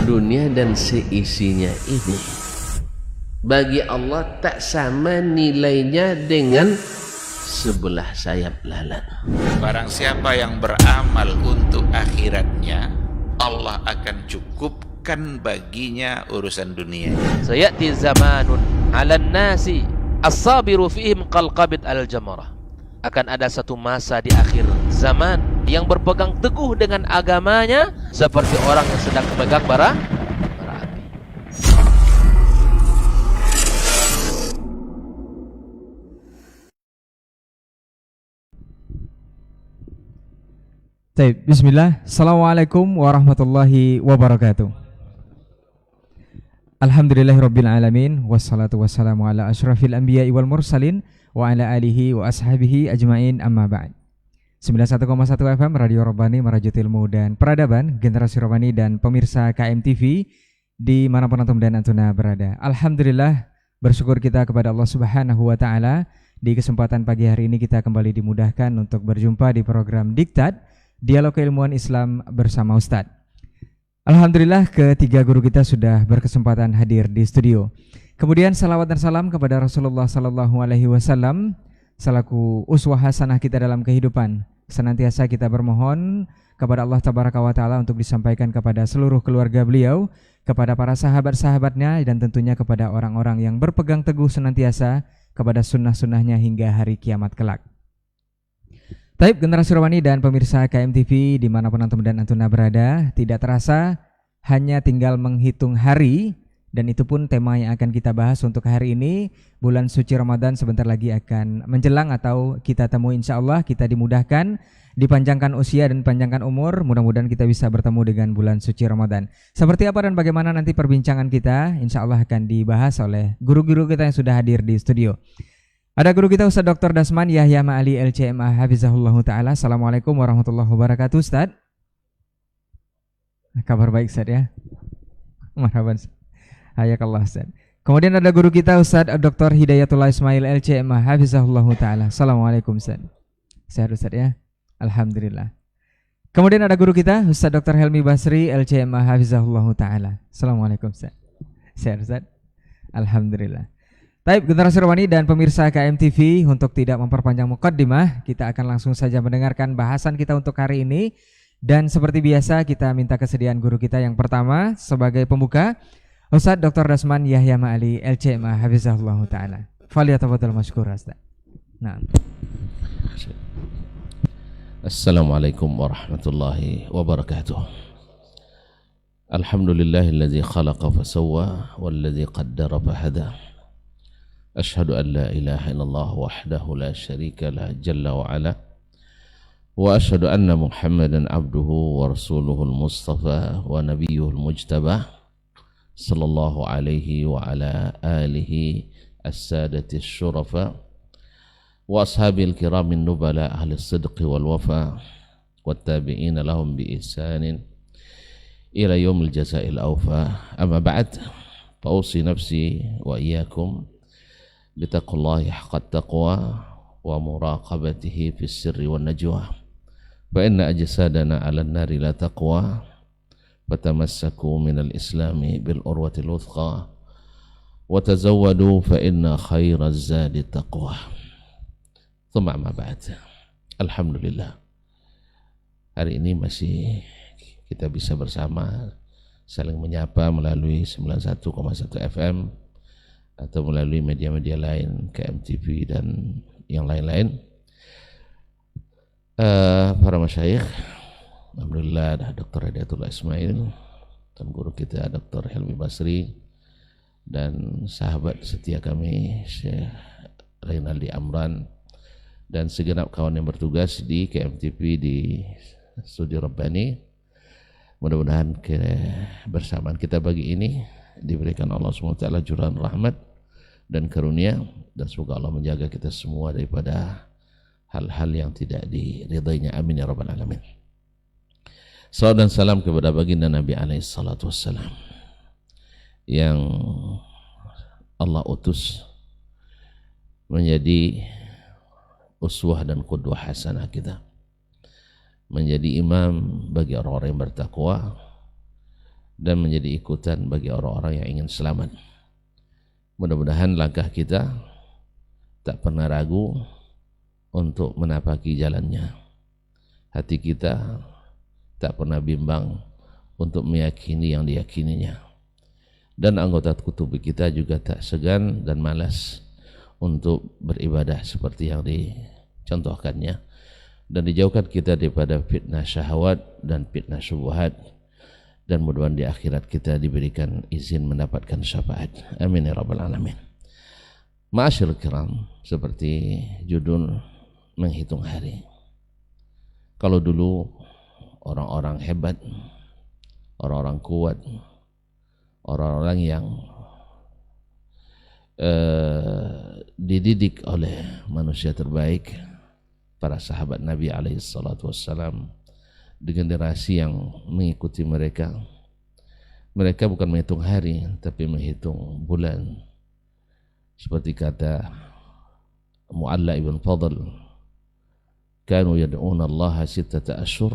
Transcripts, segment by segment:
dunia dan seisinya ini bagi Allah tak sama nilainya dengan sebelah sayap lalat. Barang siapa yang beramal untuk akhiratnya, Allah akan cukupkan baginya urusan dunia. Sayati zamanun 'alan nasi as-sabiru fihim qalqabit al-jamarah. Akan ada satu masa di akhir zaman yang berpegang teguh dengan agamanya seperti orang yang sedang memegang bara api. Baik, bismillah. Assalamualaikum warahmatullahi wabarakatuh. Alhamdulillahirabbil alamin wassalatu wassalamu ala asyrafil anbiya'i wal mursalin wa ala alihi wa ashabihi ajmain, amma ba'd. 91,1 FM Radio Rabbani, Merajut Ilmu dan Peradaban, Generasi Rabbani dan pemirsa KMTV dimanapun antum dan antuna berada. Alhamdulillah, bersyukur kita kepada Allah Subhanahu wa Ta'ala. Di kesempatan pagi hari ini kita kembali dimudahkan untuk berjumpa di program Diktat, Dialog Keilmuan Islam bersama Ustadz. Alhamdulillah, ketiga guru kita sudah berkesempatan hadir di studio. Kemudian salawat dan salam kepada Rasulullah Sallallahu Alaihi Wasallam selaku uswah hasanah kita dalam kehidupan. Senantiasa kita bermohon kepada Allah Tabaraka wa Ta'ala untuk disampaikan kepada seluruh keluarga beliau, kepada para sahabat-sahabatnya, dan tentunya kepada orang-orang yang berpegang teguh senantiasa kepada sunnah-sunnahnya hingga hari kiamat kelak. Taib Generasi Rabbani dan pemirsa KMTV dimanapun antum dan antuna berada, tidak terasa hanya tinggal menghitung hari, dan itu pun tema yang akan kita bahas untuk hari ini. Bulan suci Ramadan sebentar lagi akan menjelang atau kita temui, insya Allah kita dimudahkan, dipanjangkan usia dan panjangkan umur. Mudah-mudahan kita bisa bertemu dengan bulan suci Ramadan. Seperti apa dan bagaimana nanti perbincangan kita, insya Allah akan dibahas oleh guru-guru kita yang sudah hadir di studio. Ada guru kita Ustaz Dr. Dasman Yahya Ma'ali LCMA Hafizahullah Ta'ala. Assalamualaikum warahmatullahi wabarakatuh Ustaz. Kabar baik Ustaz ya. Marhaban. Hayakallah Ustaz. Kemudian ada guru kita Ustaz Dr. Hidayatullah Ismail LCMA Hafizahullah Ta'ala. Assalamualaikum Ustaz. Sehat Ustaz ya. Alhamdulillah. Kemudian ada guru kita Ustaz Dr. Helmi Basri LCMA Hafizahullah Ta'ala. Assalamualaikum Ustaz. Sehat Ustaz. Alhamdulillah. Taib Generasi Rabbani dan pemirsa KMTV, untuk tidak memperpanjang muqaddimah, kita akan langsung saja mendengarkan bahasan kita untuk hari ini. Dan seperti biasa kita minta kesediaan guru kita yang pertama sebagai pembuka, Ustaz Dr. Dasman Yahya Ma'ali LCMA Hafizahullah Ta'ala. Faliyatafadhal mashkura Ustaz. Nah. Assalamualaikum warahmatullahi wabarakatuh. Alhamdulillahilladzi khalaqa fasawwa walladzi qaddara fahada. Ashhadu an la ilaha illallah wahdahu la syarika lah jalla wa ala. Wa ashhadu anna Muhammadan abduhu wa rasuluhul mustafa wa nabiyyuhul mujtabah. Sallallahu alaihi wa ala alihi as-sadatis syurafa wa ashabil kiramin nubala ahli sidqi wal wafa wattabi'ina lahum bi ihsanin ila yaumil jazaa'il awfa. Amma ba'd, fausi nafsi wa iyyakum bittaqullahi haqqat taqwa wa muraqabatihi fis sirri wan najwa. Fa inna ajsadana 'alan nari la taqwa fatamassaku minal islami bil urwatil wuthqa wa tazawwadu fa inna khairaz zadi taqwa. Tsumma ma ba'd. Alhamdulillah, hari ini masih kita bisa bersama saling menyapa melalui 91,1 FM atau melalui media-media lain, KMTV dan yang lain-lain. Para masyayikh, alhamdulillah ada Dr. Hidayatullah Ismail dan guru kita Dr. Helmi Basri dan sahabat setia kami Syekh Reynaldi Amran dan segenap kawan yang bertugas di KMTV di Studio Rabbani. Mudah-mudahan kebersamaan kita pagi ini diberikan Allah SWT curahan rahmat dan karunia, dan semoga Allah menjaga kita semua daripada hal-hal yang tidak diridainya. Amin ya rabbal alamin. Salam dan salam kepada baginda Nabi alaihi salatu wassalam yang Allah utus menjadi uswah dan qudwah hasanah kita, menjadi imam bagi orang-orang yang bertakwa, dan menjadi ikutan bagi orang-orang yang ingin selamat. Mudah-mudahan langkah kita tak pernah ragu untuk menapaki jalannya. Hati kita tak pernah bimbang untuk meyakini yang diyakininya. Dan anggota tubuh kita juga tak segan dan malas untuk beribadah seperti yang dicontohkannya. Dan dijauhkan kita daripada fitnah syahwat dan fitnah syubhat. Dan mudah-mudahan di akhirat kita diberikan izin mendapatkan syafaat. Amin ya rabbal alamin. Ma'asyil kiram, seperti judul menghitung hari. Kalau dulu orang-orang hebat, orang-orang kuat, orang-orang yang dididik oleh manusia terbaik, para sahabat Nabi alaihi salatu wassalam, di generasi yang mengikuti mereka bukan menghitung hari tapi menghitung bulan. Seperti kata Mu'alla ibn Fadl, kanu yad'una Allah sittata ashhur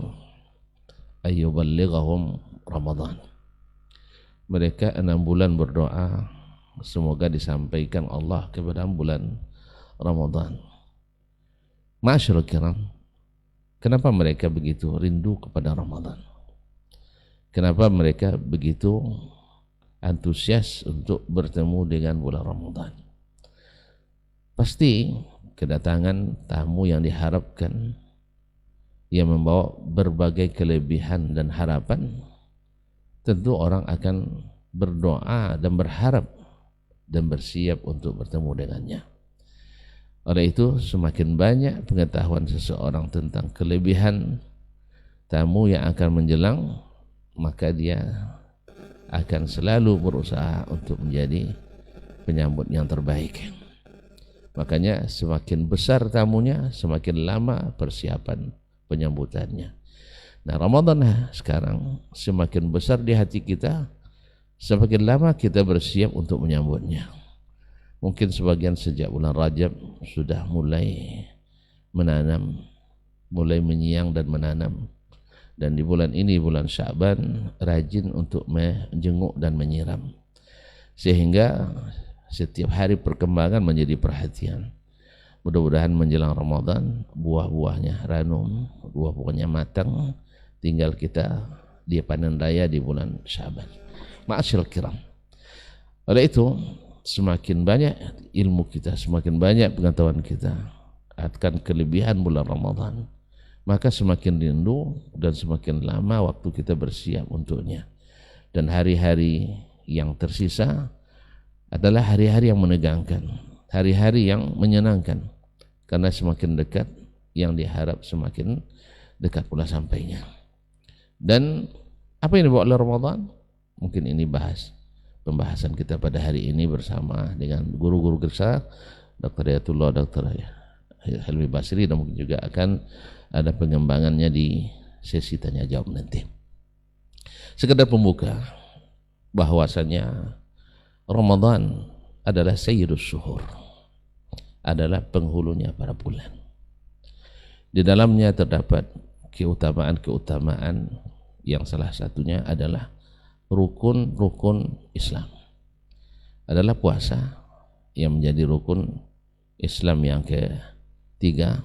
ayyuballighahum Ramadan. Mereka 6 bulan berdoa semoga disampaikan Allah kepada bulan Ramadan. Ma'asyiral kiram, kenapa mereka begitu rindu kepada Ramadan? Kenapa mereka begitu antusias untuk bertemu dengan bulan Ramadan? Pasti kedatangan tamu yang diharapkan, yang membawa berbagai kelebihan dan harapan, tentu orang akan berdoa dan berharap dan bersiap untuk bertemu dengannya. Oleh itu, semakin banyak pengetahuan seseorang tentang kelebihan tamu yang akan menjelang, maka dia akan selalu berusaha untuk menjadi penyambut yang terbaik. Makanya semakin besar tamunya, semakin lama persiapan penyambutannya. Nah, Ramadan sekarang semakin besar di hati kita, semakin lama kita bersiap untuk menyambutnya. Mungkin sebagian sejak bulan Rajab sudah mulai menanam, mulai menyiang dan menanam. Dan di bulan ini, bulan Sya'ban, rajin untuk menjenguk dan menyiram. Sehingga setiap hari perkembangan menjadi perhatian. Mudah-mudahan menjelang Ramadan buah-buahnya ranum, buah-buahnya matang, tinggal kita dia panen raya di bulan Sya'ban. Ma'asyil kiram. Oleh itu, semakin banyak ilmu kita, semakin banyak pengetahuan kita akan kelebihan bulan Ramadan, maka semakin rindu dan semakin lama waktu kita bersiap untuknya. Dan hari-hari yang tersisa adalah hari-hari yang menegangkan, hari-hari yang menyenangkan, karena semakin dekat yang diharap semakin dekat pula sampainya. Dan apa yang dibawa oleh Ramadan? Mungkin ini pembahasan kita pada hari ini bersama dengan guru-guru besar Dr. Ayatullah, Dr. Helmi Basri, dan mungkin juga akan ada pengembangannya di sesi tanya jawab nanti. Sekedar pembuka bahwasanya Ramadan adalah sayyidus syuhur, adalah penghulunya para bulan. Di dalamnya terdapat keutamaan-keutamaan yang salah satunya adalah rukun-rukun Islam. Adalah puasa yang menjadi rukun Islam yang ketiga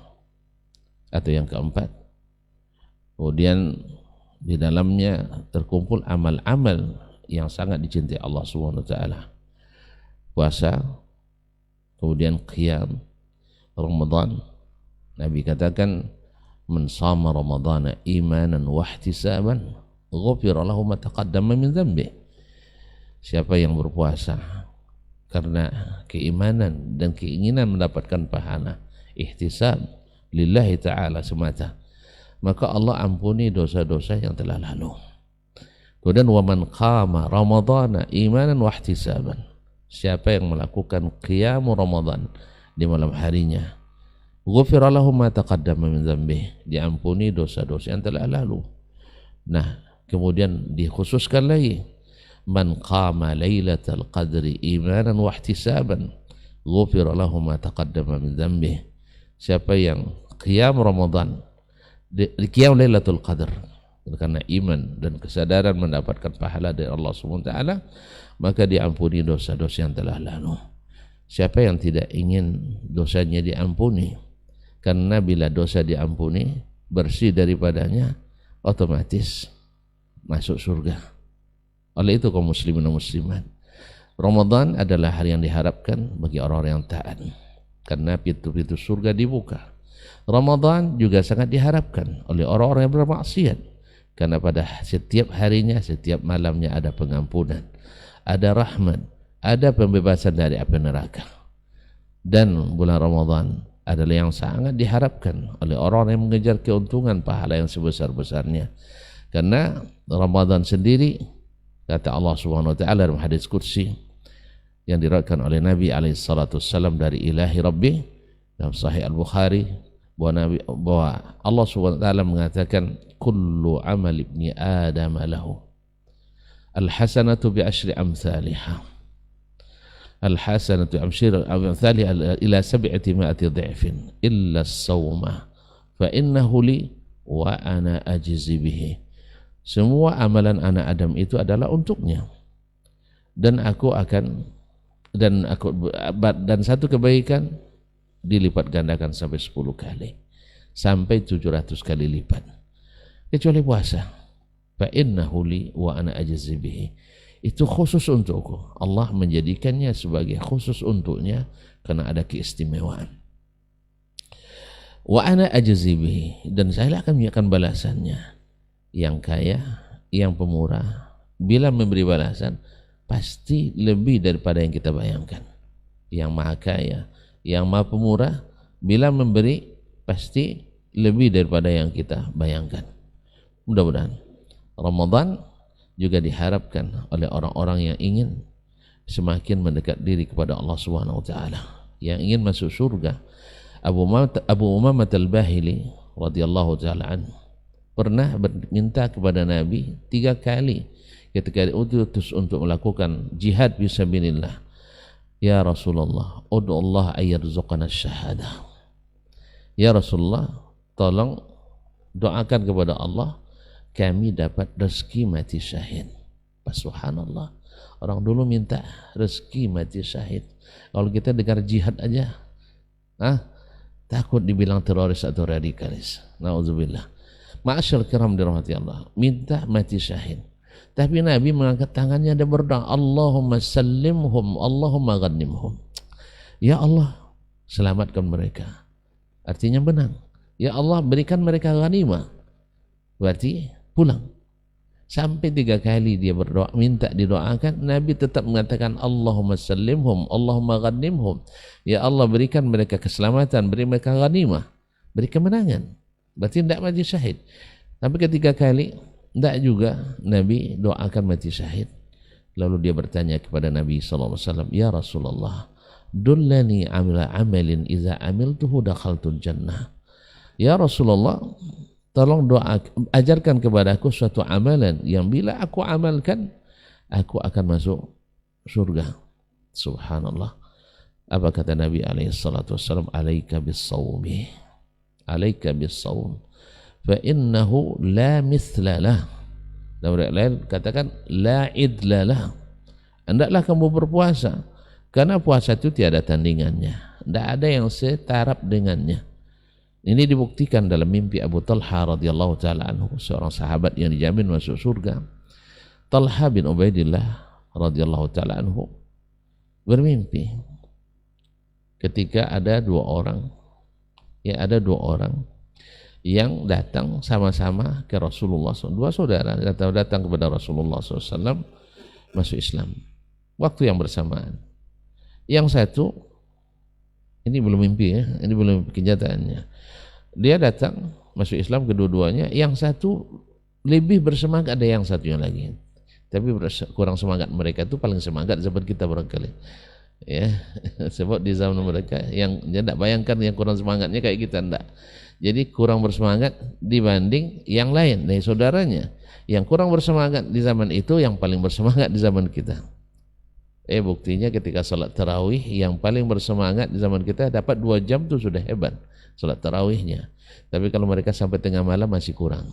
atau yang keempat. Kemudian di dalamnya terkumpul amal-amal yang sangat dicintai Allah SWT. Puasa, kemudian qiyam Ramadan. Nabi katakan, man shama Ramadana imanan wa ihtisaban ghufira lahu ma taqaddama min dhanbi. Siapa yang berpuasa karena keimanan dan keinginan mendapatkan pahala, ihtisab lillahi ta'ala semata, maka Allah ampuni dosa-dosa yang telah lalu. Kemudian wa man qama Ramadana imanan wa ihtisaban, siapa yang melakukan qiyam Ramadan di malam harinya, ghufira lahu ma taqaddama min dhanbi, diampuni dosa-dosa yang telah lalu. Nah, kemudian dikhususkan lagi, man qama lailatal qadri imanan wa ihtisaban ghufira lahu ma taqaddama min dhanbi, siapa yang qiyam Ramadan di qiyam lailatul qadr, karena iman dan kesadaran mendapatkan pahala dari Allah SWT, maka diampuni dosa-dosa yang telah lalu. Siapa yang tidak ingin dosanya diampuni? Karena bila dosa diampuni, bersih daripadanya, otomatis masuk surga. Oleh itu kaum muslimin dan muslimat, Ramadan adalah hari yang diharapkan bagi orang-orang yang taat, karena pintu-pintu surga dibuka. Ramadan juga sangat diharapkan oleh orang-orang yang bermaksiat, karena pada setiap harinya, setiap malamnya ada pengampunan, ada rahmat, ada pembebasan dari api neraka. Dan bulan Ramadan adalah yang sangat diharapkan oleh orang yang mengejar keuntungan pahala yang sebesar-besarnya. Karena Ramadan sendiri, kata Allah Subhanahu wa taala dalam hadis qudsi yang diriwayatkan oleh Nabi alaihi salatu wasallam dari ilahi Rabbi dalam Sahih Al-Bukhari, bahwa Allah Subhanahu wa taala mengatakan kullu amal ibni Adam lahu al-hasanatu bi asyri amsalihha, al-hasanatu amsalihha ila 700 dha'fin illa as-sawma fa innahu li wa ana ajzi bihi. Semua amalan anak Adam itu adalah untuknya, dan satu kebaikan dilipat gandakan sampai 10 kali, sampai 700 kali lipat, kecuali puasa. Fa innahu li wa ana ajzi bihi. Itu khusus untukku. Allah menjadikannya sebagai khusus untuknya karena ada keistimewaan. Wa ana ajzi bihi, dan saya akan menyiapkan balasannya. Yang kaya, yang pemurah, bila memberi balasan pasti lebih daripada yang kita bayangkan. Yang maha kaya, yang maha pemurah, bila memberi pasti lebih daripada yang kita bayangkan. Mudah-mudahan Ramadan juga diharapkan oleh orang-orang yang ingin semakin mendekat diri kepada Allah Subhanahu wa taala, yang ingin masuk surga. Abu Umamah Al-Bahili radhiyallahu taala anhu pernah meminta kepada Nabi 3 kali ketika diutus untuk melakukan jihad fisabilillah. Ya Rasulullah, ud'u Allah ayyarzuqana syahadah. Ya Rasulullah, tolong doakan kepada Allah kami dapat rezeki mati syahid. Subhanallah, orang dulu minta rezeki mati syahid. Kalau kita dengar jihad aja, takut dibilang teroris atau radikalis. Nauzubillah. Ma'asyal kiram dirahmati Allah, minta mati syahid. Tapi Nabi mengangkat tangannya dan berdoa, Allahumma sallimhum, Allahumma ghanimhum. Ya Allah, selamatkan mereka. Artinya menang. Ya Allah, berikan mereka ghanimah. Berarti pulang. Sampai 3 kali dia berdoa, minta didoakan, Nabi tetap mengatakan Allahumma sallimhum, Allahumma ghanimhum. Ya Allah, berikan mereka keselamatan, beri mereka ghanimah, beri kemenangan. Berarti tidak mati syahid. Tapi ketiga kali tidak juga Nabi doakan mati syahid. Lalu dia bertanya kepada Nabi SAW, Ya Rasulullah, dullani amila amalin iza amiltuhu dakhaltul jannah. Ya Rasulullah, tolong ajarkan kepadaku suatu amalan yang bila aku amalkan, aku akan masuk surga. Subhanallah. Apa kata Nabi SAW? Alaika bis-sawmi, alaika bis-sawm fa innahu la mithla lah. Dan lain katakan la idla lah. Hendaklah kamu berpuasa karena puasa itu tiada tandingannya, tidak ada yang setaraf dengannya. Ini dibuktikan dalam mimpi Abu Talha radhiyallahu taala anhu, seorang sahabat yang dijamin masuk surga. Talha bin Ubaidillah radhiyallahu taala anhu bermimpi ketika ada 2 orang yang datang sama-sama ke Rasulullah SAW. 2 saudara datang kepada Rasulullah SAW masuk Islam waktu yang bersamaan. Yang satu, ini belum mimpi ya, ini belum kenyataannya. Dia datang masuk Islam kedua-duanya. Yang satu lebih bersemangat dari yang satunya lagi, tapi kurang semangat. Mereka itu paling semangat zaman kita barangkali. Ya, sebab di zaman mereka yang tidak bayangkan yang kurang semangatnya kayak kita enggak. Jadi kurang bersemangat dibanding yang lain dari saudaranya. Yang kurang bersemangat di zaman itu yang paling bersemangat di zaman kita. Buktinya ketika salat tarawih yang paling bersemangat di zaman kita dapat 2 jam tuh sudah hebat salat tarawihnya. Tapi kalau mereka sampai tengah malam masih kurang.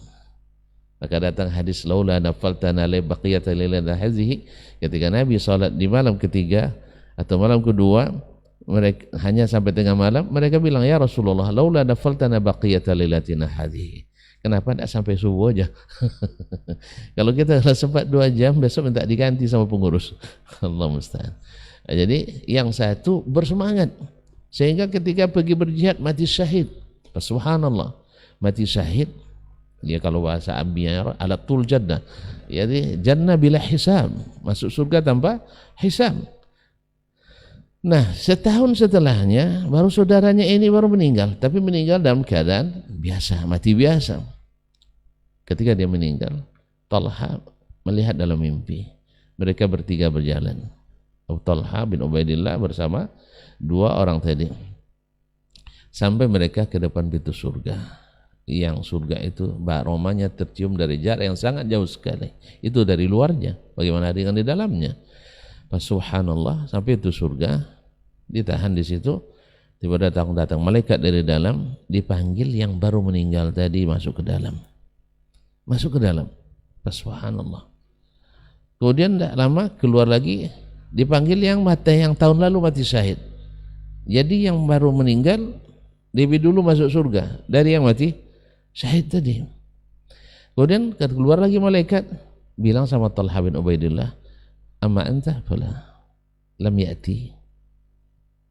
Maka datang hadis laula nafaltana li baqiyata lailatina hadhihi, ketika Nabi salat di malam ketiga atau malam kedua, mereka hanya sampai tengah malam, mereka bilang, ya Rasulullah, laula nafaltana baqiyata lailatina hadhihi, kenapa tidak sampai subuh aja? Kalau kita sempat 2 jam, besok minta diganti sama pengurus. Allah musta'an. Jadi yang satu bersemangat, sehingga ketika pergi berjihad mati syahid. Subhanallah, mati syahid. Ya kalau bahasa Ambiya alatul jannah. Jadi jannah bila hisab, masuk surga tanpa hisab. Nah, setahun setelahnya baru saudaranya ini baru meninggal, tapi meninggal dalam keadaan biasa, mati biasa. Ketika dia meninggal, Talha melihat dalam mimpi, mereka bertiga berjalan. Talha bin Ubaidillah bersama 2 orang tadi, sampai mereka ke depan pintu surga. Yang surga itu aromanya tercium dari jarak yang sangat jauh sekali. Itu dari luarnya, bagaimana dengan di dalamnya? Pas subhanallah, sampai itu surga, ditahan di situ, tiba datang malaikat dari dalam, dipanggil yang baru meninggal tadi masuk ke dalam. Masuk ke dalam. Pas subhanallah. Kemudian tidak lama keluar lagi, dipanggil yang tahun lalu mati syahid. Jadi yang baru meninggal lebih dulu masuk surga dari yang mati syahid tadi. Kemudian keluar lagi malaikat, bilang sama Talha bin Ubaidillah, amma anta fala lam ya'ti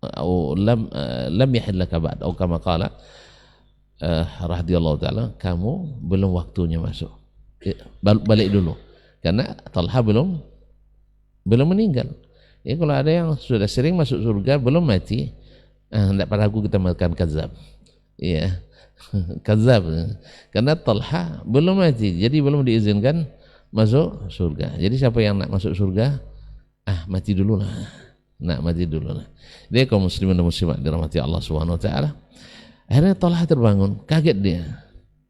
atau lam yahil laka ba'd, atau kama qala radhiyallahu ta'ala, kamu belum waktunya masuk, balik dulu, karena Talha belum meninggal. Ya, kalau ada yang sudah sering masuk surga belum mati, tidak pada aku kita makan kazab. Iya, kazab. Karena Talha belum mati, jadi belum diizinkan masuk surga. Jadi siapa yang nak masuk surga, mati dulu lah. Mati dulu lah. Dia kaum muslimin dan muslimat dirahmati Allah Subhanahu wa taala. Akhirnya Talha terbangun, kaget dia.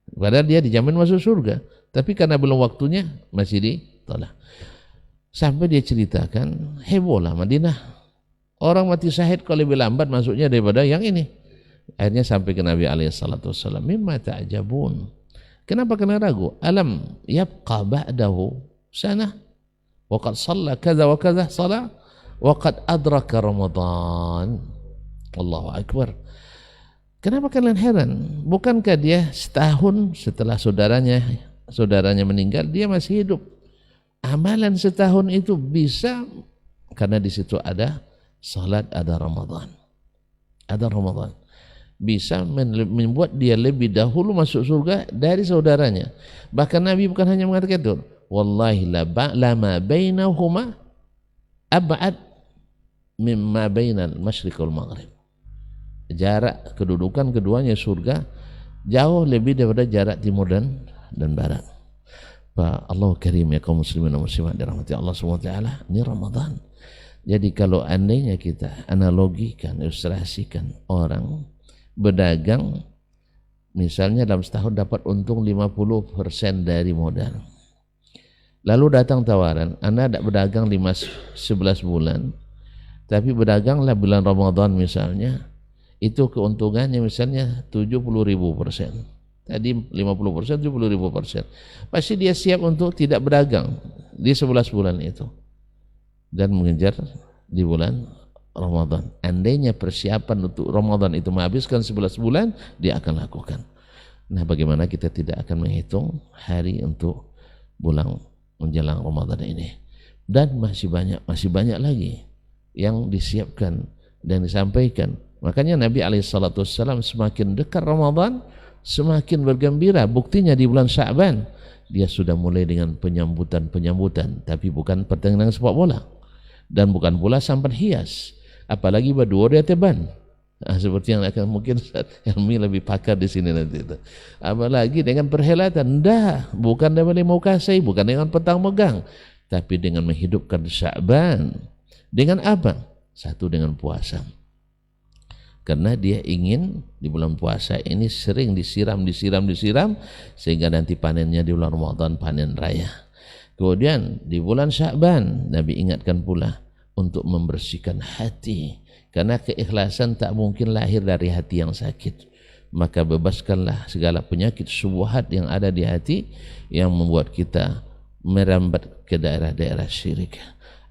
Padahal dia dijamin masuk surga, tapi karena belum waktunya masih ditolak. Sampai dia ceritakan, heboh lah Madinah. Orang mati syahid kalau lebih lambat masuknya daripada yang ini. Akhirnya sampai ke Nabi SAW, mimma ta'jabun. Kenapa kena ragu? Alam yabqa ba'dahu sanah wa qad shalla kadza wa kadza salah wa qad adraka Ramadan. Allahu akbar. Kenapa kalian heran? Bukankah dia setahun setelah saudaranya meninggal dia masih hidup? Amalan setahun itu bisa karena di situ ada salat, ada Ramadan. Ada Ramadan. Bisa membuat dia lebih dahulu masuk surga dari saudaranya. Bahkan Nabi bukan hanya mengatakan itu, wallahi lama bainahuma ab'ad mimma bainal masyriq wal maghrib. Jarak kedudukan keduanya surga jauh lebih daripada jarak timur dan barat. Pak Allah karim ya kaum muslimin dan muslimat dirahmati Allah SWT. Ini Ramadan. Jadi kalau andainya kita analogikan, ilustrasikan, orang berdagang misalnya dalam setahun dapat untung 50% dari modal. Lalu datang tawaran, Anda tidak berdagang 11 bulan, tapi berdaganglah bulan Ramadan misalnya, itu keuntungannya misalnya 70.000%. Tadi 50%, 70.000%. Pasti dia siap untuk tidak berdagang di 11 bulan itu dan mengejar di bulan Ramadan. Andainya persiapan untuk Ramadan itu menghabiskan 11 bulan, dia akan lakukan. Nah, bagaimana kita tidak akan menghitung hari untuk bulan menjelang Ramadan ini? Dan masih banyak lagi yang disiapkan dan disampaikan. Makanya Nabi SAW semakin dekat Ramadan semakin bergembira. Buktinya di bulan Sya'ban dia sudah mulai dengan penyambutan, tapi bukan pertandingan sepak bola dan bukan pula sampan hias, apalagi berdua dia teban. Seperti yang akan mungkin Helmi lebih pakar di sini nanti itu. Apalagi dengan perhelatan, bukan dengan mau kasih, bukan dengan petang megang, tapi dengan menghidupkan Sya'ban. Dengan apa? Satu, dengan puasa. Karena dia ingin di bulan puasa ini sering disiram sehingga nanti panennya di bulan Ramadan panen raya. Kemudian di bulan Sya'ban Nabi ingatkan pula untuk membersihkan hati, karena keikhlasan tak mungkin lahir dari hati yang sakit. maka bebaskanlah segala penyakit syubhat yang ada di hati yang membuat kita merambat ke daerah-daerah syirik,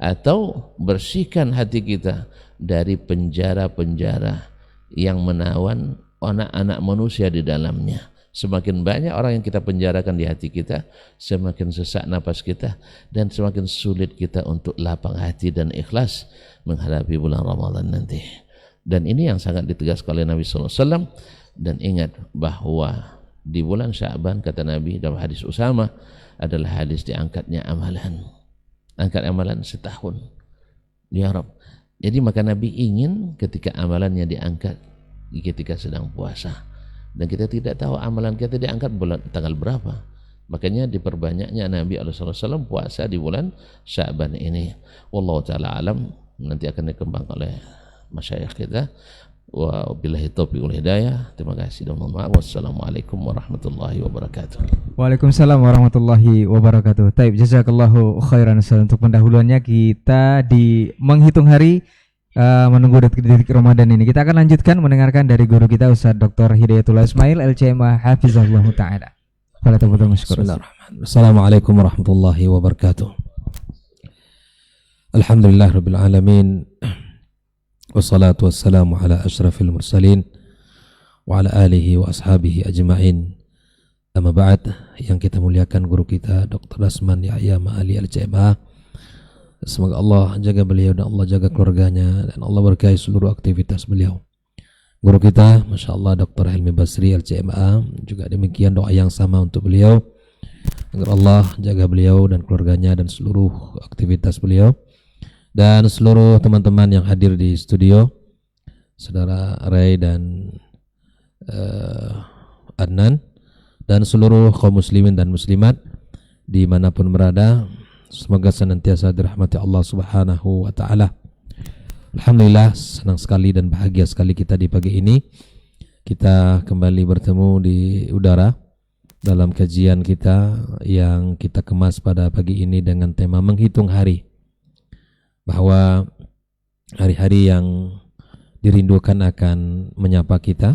atau bersihkan hati kita dari penjara-penjara yang menawan anak-anak manusia di dalamnya. Semakin banyak orang yang kita penjarakan di hati kita, semakin sesak napas kita dan semakin sulit kita untuk lapang hati dan ikhlas menghadapi bulan Ramadan nanti. Dan ini yang sangat ditegaskan oleh Nabi SAW. Dan ingat bahwa di bulan Sya'ban, kata Nabi dalam hadis Usama, adalah hadis diangkatnya amalan. Angkat amalan setahun. Ya Rabb. Jadi maka Nabi ingin ketika amalannya diangkat ketika sedang puasa. Dan kita tidak tahu amalan kita diangkat bulan tanggal berapa. Makanya diperbanyaknya Nabi SAW puasa di bulan Sya'ban ini. Wallahu ta'ala alam. Nanti akan dikembangkan oleh masyayikh kita. Wa billahi taufiq wal hidayah. Terima kasih dan mohon maaf. Wassalamualaikum warahmatullahi wabarakatuh. Waalaikumsalam warahmatullahi wabarakatuh. Taib, jazakallahu khairan. Untuk pendahuluannya kita di menghitung hari menunggu detik-detik Ramadan ini. Kita akan lanjutkan mendengarkan dari guru kita Ustaz Dr. Hidayatullah Ismail LCMA Hafizahullah Ta'ala. Bismillahirrahmanirrahim. Assalamualaikum warahmatullahi wabarakatuh. Alhamdulillah rabbil alamin. Wassalatu wassalamu ala asyrafil mursalin wa ala alihi wa ashabihi ajma'in. Amma ba'd, yang kita muliakan guru kita Dr. Rasman Yahya Ma'ali LCMA. Semoga Allah jaga beliau dan Allah jaga keluarganya dan Allah berkahi seluruh aktivitas beliau. Guru kita, Masya Allah, Dr. Helmi Basri LCMA, juga demikian doa yang sama untuk beliau, agar Allah jaga beliau dan keluarganya dan seluruh aktivitas beliau. Dan seluruh teman-teman yang hadir di studio, Saudara Ray dan Adnan, dan seluruh kaum muslimin dan muslimat dimanapun berada, semoga senantiasa dirahmati Allah Subhanahu wa Ta'ala. Alhamdulillah, senang sekali dan bahagia sekali kita di pagi ini. Kita kembali bertemu di udara dalam kajian kita yang kita kemas pada pagi ini dengan tema menghitung hari. Bahwa hari-hari yang dirindukan akan menyapa kita,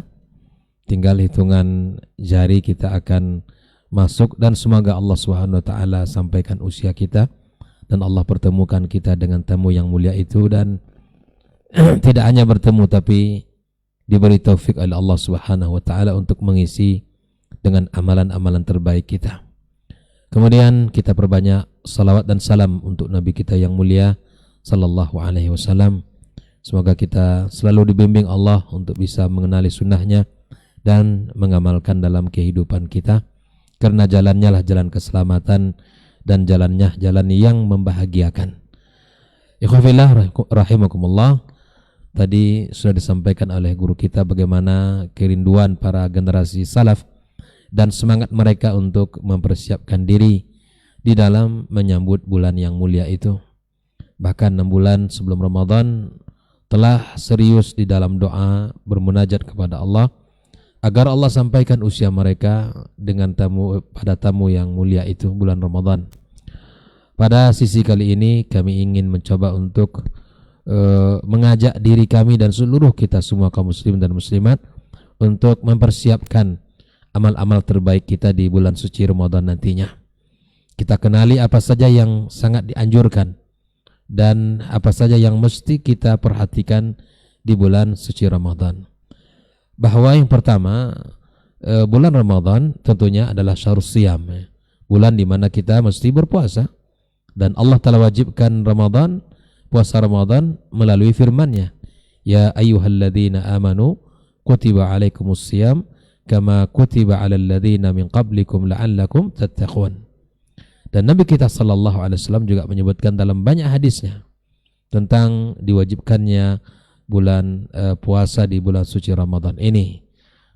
tinggal hitungan jari kita akan masuk, dan semoga Allah Subhanahu wa Ta'ala sampaikan usia kita dan Allah pertemukan kita dengan tamu yang mulia itu, dan tidak hanya bertemu tapi diberi taufik oleh Allah Subhanahu wa Ta'ala untuk mengisi dengan amalan-amalan terbaik kita. Kemudian kita perbanyak salawat dan salam untuk Nabi kita yang mulia sallallahu alaihi wasallam. Semoga kita selalu dibimbing Allah untuk bisa mengenali sunnahnya dan mengamalkan dalam kehidupan kita, karena jalannya lah jalan keselamatan dan jalannya jalan yang membahagiakan. Ikhwafillah rahimakumullah. Tadi sudah disampaikan oleh guru kita bagaimana kerinduan para generasi salaf dan semangat mereka untuk mempersiapkan diri di dalam menyambut bulan yang mulia itu. Bahkan 6 bulan sebelum Ramadan telah serius di dalam doa bermunajat kepada Allah agar Allah sampaikan usia mereka dengan pada tamu yang mulia itu, bulan Ramadan. Pada sisi kali ini kami ingin mencoba untuk mengajak diri kami dan seluruh kita semua kaum muslim dan muslimat untuk mempersiapkan amal-amal terbaik kita di bulan suci Ramadan nantinya. Kita kenali apa saja yang sangat dianjurkan dan apa saja yang mesti kita perhatikan di bulan suci Ramadan. Bahwa yang pertama, bulan Ramadan tentunya adalah syahrus siyam, bulan di mana kita mesti berpuasa, dan Allah telah wajibkan Ramadan, puasa Ramadan melalui firman-Nya, ya ayyuhalladzina amanu kutiba alaikumus siyam kama kutiba alal ladzina min qablikum la'allakum tattaqun. Dan Nabi kita sallallahu alaihi wasallam juga menyebutkan dalam banyak hadisnya tentang diwajibkannya bulan puasa di bulan suci Ramadan ini.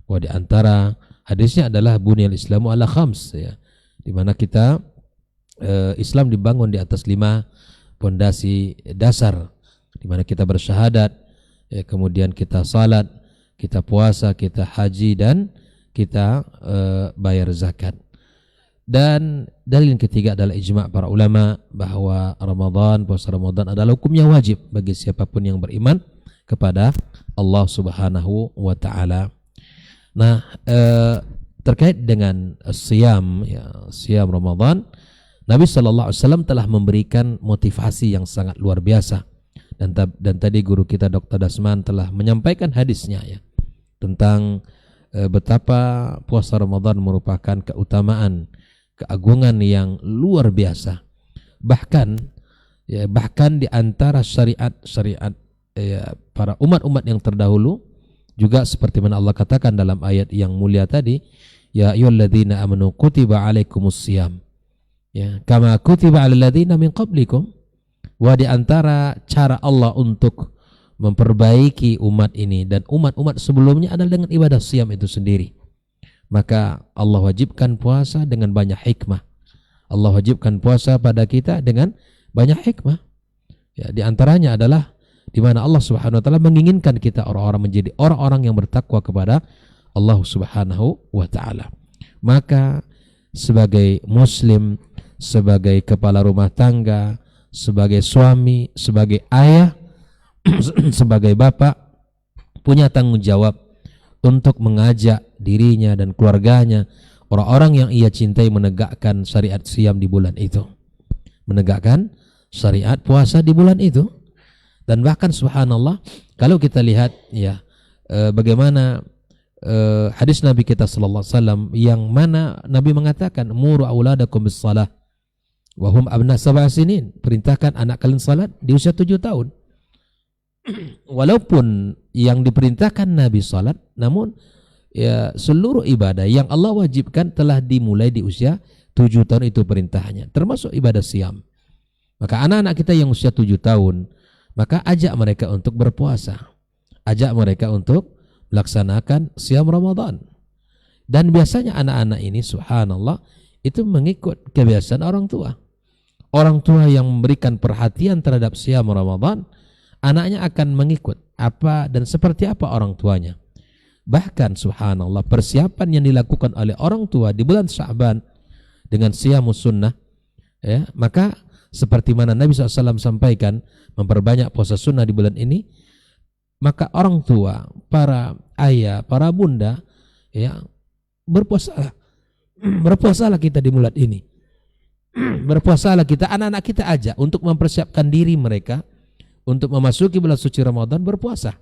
Bahwa di antara hadisnya adalah bunyal islamu ala khams, ya, di mana kita Islam dibangun di atas 5 pondasi dasar, di mana kita bersyahadat, ya, kemudian kita salat, kita puasa, kita haji, dan kita bayar zakat. Dan dalil yang ketiga adalah ijma' para ulama bahwa Ramadan, puasa Ramadan adalah hukumnya wajib bagi siapapun yang beriman kepada Allah Subhanahu wa Ta'ala. Nah, terkait dengan siam, ya, siam Ramadan, Nabi SAW telah memberikan motivasi yang sangat luar biasa. Dan tadi guru kita Dr. Dasman telah menyampaikan hadisnya, ya, tentang betapa puasa Ramadan merupakan keutamaan, keagungan yang luar biasa. Bahkan di antara syariat para umat-umat yang terdahulu juga seperti mana Allah katakan dalam ayat yang mulia tadi, ya ayyuhalladzina amanu kutiba alaikumusiyam, ya kama kutiba alal ladzina min qablikum. Wa di antara cara Allah untuk memperbaiki umat ini dan umat-umat sebelumnya adalah dengan ibadah siam itu sendiri. Maka Allah wajibkan puasa dengan banyak hikmah. Allah wajibkan puasa pada kita dengan banyak hikmah. Ya, di antaranya adalah di mana Allah Subhanahu wa taala menginginkan kita orang-orang menjadi orang-orang yang bertakwa kepada Allah Subhanahu wa taala. Maka sebagai muslim, sebagai kepala rumah tangga, sebagai suami, sebagai ayah, sebagai bapak, punya tanggung jawab untuk mengajak dirinya dan keluarganya, orang-orang yang ia cintai, menegakkan syariat siam di bulan itu, menegakkan syariat puasa di bulan itu. Dan bahkan subhanallah, kalau kita lihat, ya, bagaimana hadis Nabi kita sallallahu alaihi wasallam yang mana Nabi mengatakan, muru auladakum bis shalah wa hum abna 7 sinin, perintahkan anak kalian salat di usia 7 tahun. Walaupun yang diperintahkan Nabi salat, namun ya seluruh ibadah yang Allah wajibkan telah dimulai di usia 7 tahun itu perintahnya, termasuk ibadah siam. Maka anak-anak kita yang usia 7 tahun, maka ajak mereka untuk berpuasa, ajak mereka untuk melaksanakan siam Ramadan. Dan biasanya anak-anak ini subhanallah itu mengikut kebiasaan orang tua. Orang tua yang memberikan perhatian terhadap siam Ramadan, anaknya akan mengikut apa dan seperti apa orang tuanya. Bahkan subhanallah, persiapan yang dilakukan oleh orang tua di bulan Sya'ban dengan siamus sunnah, ya, maka seperti mana Nabi SAW sampaikan, memperbanyak puasa sunnah di bulan ini, maka orang tua, para ayah, para bunda, ya, berpuasalah kita di bulan ini. Berpuasalah kita, anak-anak kita ajak untuk mempersiapkan diri mereka untuk memasuki bulan suci Ramadan berpuasa.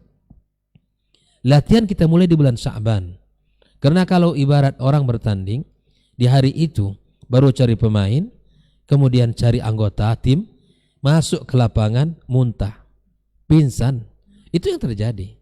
Latihan kita mulai di bulan Sya'ban. Karena kalau ibarat orang bertanding, di hari itu baru cari pemain, kemudian cari anggota tim, masuk ke lapangan, muntah, pingsan. Itu yang terjadi.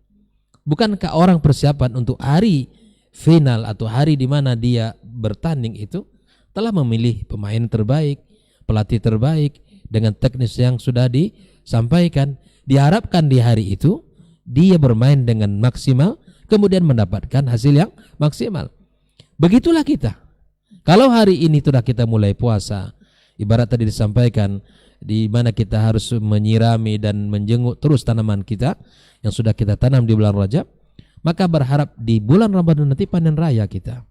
Bukankah orang persiapan untuk hari final atau hari di mana dia bertanding itu telah memilih pemain terbaik, pelatih terbaik dengan teknis yang sudah disampaikan. Diharapkan di hari itu dia bermain dengan maksimal, kemudian mendapatkan hasil yang maksimal. Begitulah kita. Kalau hari ini sudah kita mulai puasa, ibarat tadi disampaikan, di mana kita harus menyirami dan menjenguk terus tanaman kita yang sudah kita tanam di bulan Rajab, maka berharap di bulan Ramadan nanti panen raya kita.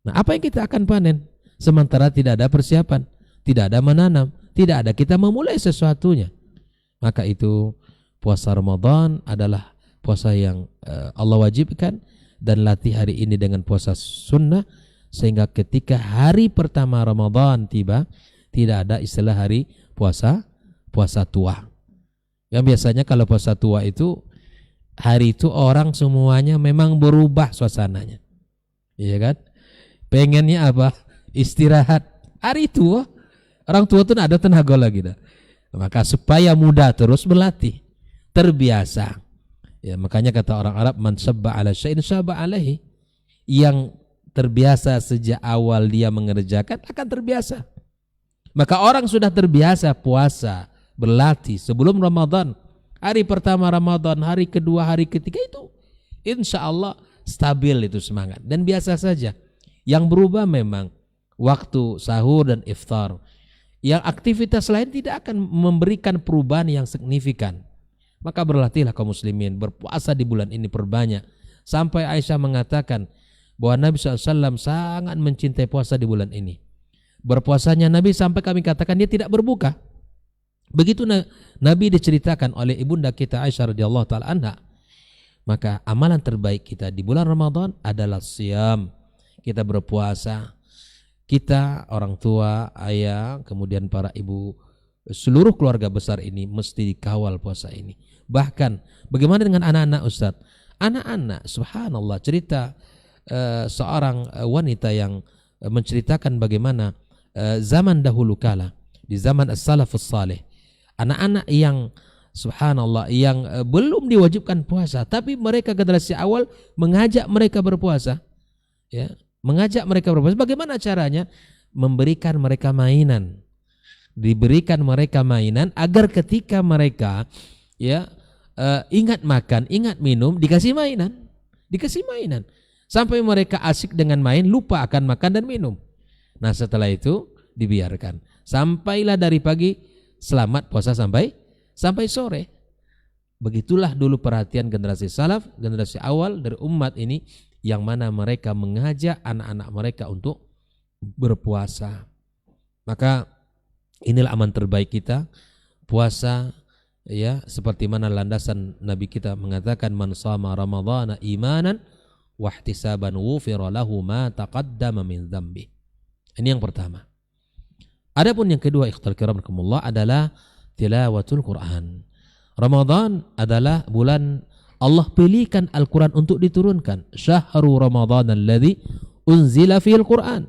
Nah, apa yang kita akan panen? Sementara tidak ada persiapan, tidak ada menanam, tidak ada kita memulai sesuatunya. Maka itu puasa Ramadan adalah puasa yang Allah wajibkan, dan latih hari ini dengan puasa sunnah, sehingga ketika hari pertama Ramadan tiba, tidak ada istilah hari puasa tua. Yang biasanya kalau puasa tua itu, hari itu orang semuanya memang berubah suasananya, iya kan? Pengennya apa? Istirahat. Hari itu orang tua tuh ada tenaga lagi dah. Maka supaya muda terus berlatih, terbiasa. Ya, makanya kata orang Arab, man sabba ala syai'in sabba alaihi. Yang terbiasa sejak awal dia mengerjakan akan terbiasa. Maka orang sudah terbiasa puasa, berlatih sebelum Ramadan, hari pertama Ramadan, hari kedua, hari ketiga itu insya Allah stabil itu semangat dan biasa saja. Yang berubah memang waktu sahur dan iftar. Yang aktivitas lain tidak akan memberikan perubahan yang signifikan. Maka berlatihlah kaum muslimin, berpuasa di bulan ini perbanyak. Sampai Aisyah mengatakan bahwa Nabi SAW sangat mencintai puasa di bulan ini. Berpuasanya Nabi sampai kami katakan dia tidak berbuka. Begitu Nabi diceritakan oleh ibunda kita Aisyah radhiyallahu taala anha, Maka amalan terbaik kita di bulan Ramadan adalah siam. Kita berpuasa. Kita orang tua, ayah, kemudian para ibu, seluruh keluarga besar ini mesti dikawal puasa ini. Bahkan bagaimana dengan anak-anak Ustadz? Anak-anak, subhanallah, cerita seorang wanita yang menceritakan bagaimana zaman dahulu kala, di zaman as-salafus salih, anak-anak yang subhanallah yang belum diwajibkan puasa, tapi mereka generasi awal mengajak mereka berpuasa, ya, mengajak mereka berpuasa. Bagaimana caranya? Memberikan mereka mainan, diberikan mereka mainan agar ketika mereka ya ingat makan, ingat minum, dikasih mainan, sampai mereka asik dengan main, lupa akan makan dan minum. Nah setelah itu dibiarkan, sampailah dari pagi selamat puasa sampai sore. Begitulah dulu perhatian generasi salaf, generasi awal dari umat ini, yang mana mereka mengajak anak-anak mereka untuk berpuasa. Maka inilah aman terbaik kita, puasa, ya, seperti mana landasan Nabi kita mengatakan, man shama ramadhana imanan wa ihtisaban ghufira lahu ma taqaddama min dzambi. Ini yang pertama. Adapun yang kedua, ikhtal kiram rahimakumullah, adalah tilawatul Quran. Ramadan adalah bulan Allah pilihkan Al-Quran untuk diturunkan. Syahru Ramadan alladzi unzila fil Quran.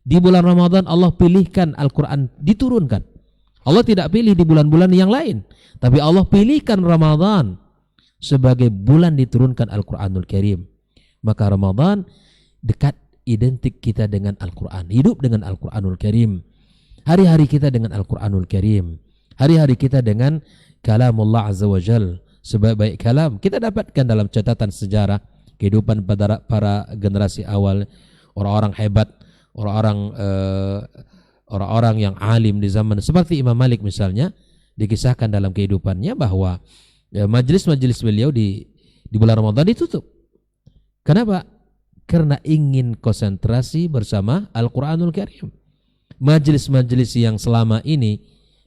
Di bulan Ramadan Allah pilihkan Al-Quran diturunkan. Allah tidak pilih di bulan-bulan yang lain, tapi Allah pilihkan Ramadan sebagai bulan diturunkan Al-Quranul Karim. Maka Ramadan dekat, identik kita dengan Al-Quran, hidup dengan Al-Quranul Karim. Hari-hari kita dengan Al-Quranul Karim, hari-hari kita dengan kalamullah azza wa jal, sebaik-baik kalam. Kita dapatkan dalam catatan sejarah kehidupan pada para generasi awal, orang-orang hebat, orang-orang yang alim di zaman seperti Imam Malik misalnya, dikisahkan dalam kehidupannya bahwa majelis-majelis beliau di bulan Ramadan ditutup. Kenapa? Karena ingin konsentrasi bersama Al-Quranul Karim. Majelis-majelis yang selama ini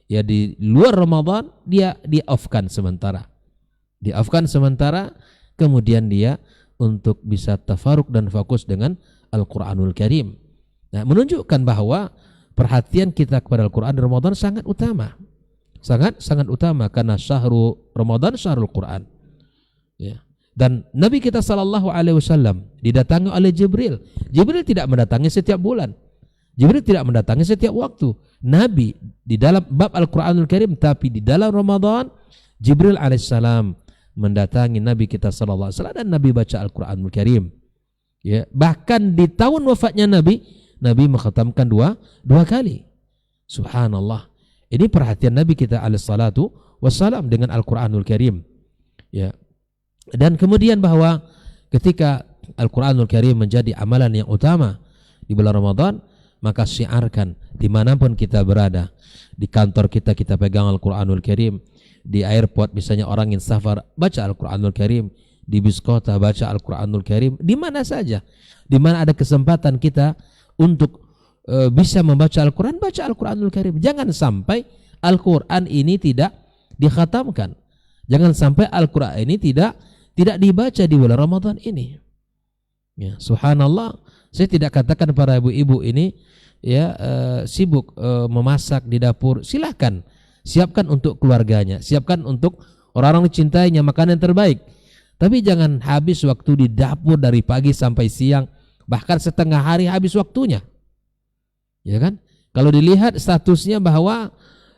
ya di luar Ramadan dia di-off-kan sementara. Di-off-kan sementara, kemudian dia untuk bisa tafaruk dan fokus dengan Al-Quranul Karim. Nah, menunjukkan bahwa perhatian kita kepada Al-Quran di Ramadan sangat utama. Sangat utama, karena syahrul Ramadan syahrul Quran. Ya. Dan Nabi kita sallallahu alaihi wasallam didatangi oleh Jibril. Jibril tidak mendatangi setiap bulan. Jibril tidak mendatangi setiap waktu. Nabi di dalam bab Al-Quranul Karim, tapi di dalam Ramadan Jibril alaihissalam mendatangi Nabi kita sallallahu alaihi wasallam dan Nabi baca Al-Quranul Karim. Ya, bahkan di tahun wafatnya Nabi mengkhatamkan dua kali. Subhanallah. Ini perhatian Nabi kita alaihissalatu wassalam dengan Al-Quranul Karim. Ya. Dan kemudian bahwa ketika Al-Quranul Karim menjadi amalan yang utama di bulan Ramadan, maka syiarkan dimanapun kita berada. Di kantor kita pegang Al-Quranul Karim. Di airport misalnya orang yang safar, baca Al-Quranul Karim. Di bis kota baca Al-Quranul Karim. Di mana saja, di mana ada kesempatan kita untuk bisa membaca Al-Quran, baca Al-Quranul Karim. Jangan sampai Al-Quran ini tidak dikhatamkan. Jangan sampai Al-Quran ini tidak dibaca di bulan Ramadan ini. Ya, subhanallah. Saya tidak katakan para ibu-ibu ini ya sibuk memasak di dapur. Silakan, siapkan untuk keluarganya, siapkan untuk orang-orang dicintainya makanan yang terbaik. Tapi jangan habis waktu di dapur dari pagi sampai siang, bahkan setengah hari habis waktunya. Ya kan? Kalau dilihat statusnya bahwa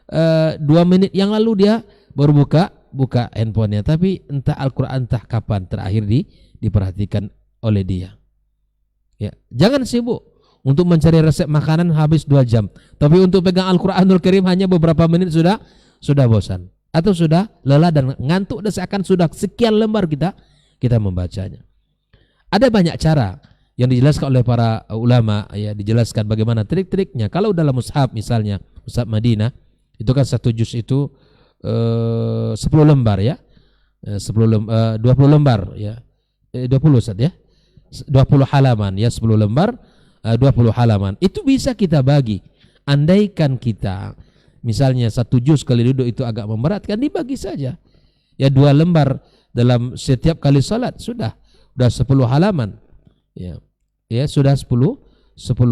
2 menit yang lalu dia baru buka handphonenya, tapi entah Al-Quran entah kapan terakhir diperhatikan oleh dia. Ya, jangan sibuk untuk mencari resep makanan habis 2 jam, tapi untuk pegang Al-Quranul Karim hanya beberapa menit sudah bosan atau sudah lelah dan ngantuk, dan seakan sudah sekian lembar kita membacanya. Ada banyak cara yang dijelaskan oleh para ulama, ya, dijelaskan bagaimana trik-triknya. Kalau dalam mushaf misalnya, mushaf Madinah, itu kan 1 juz itu 10 lembar ya, 20 lembar ya, 20 Ustaz ya, 20 halaman ya, 10 lembar 20 halaman. Itu bisa kita bagi. Andaikan kita misalnya 1 juz kali duduk itu agak memberatkan, dibagi saja ya, 2 lembar dalam setiap kali salat sudah 10 halaman. Ya. Ya, sudah 10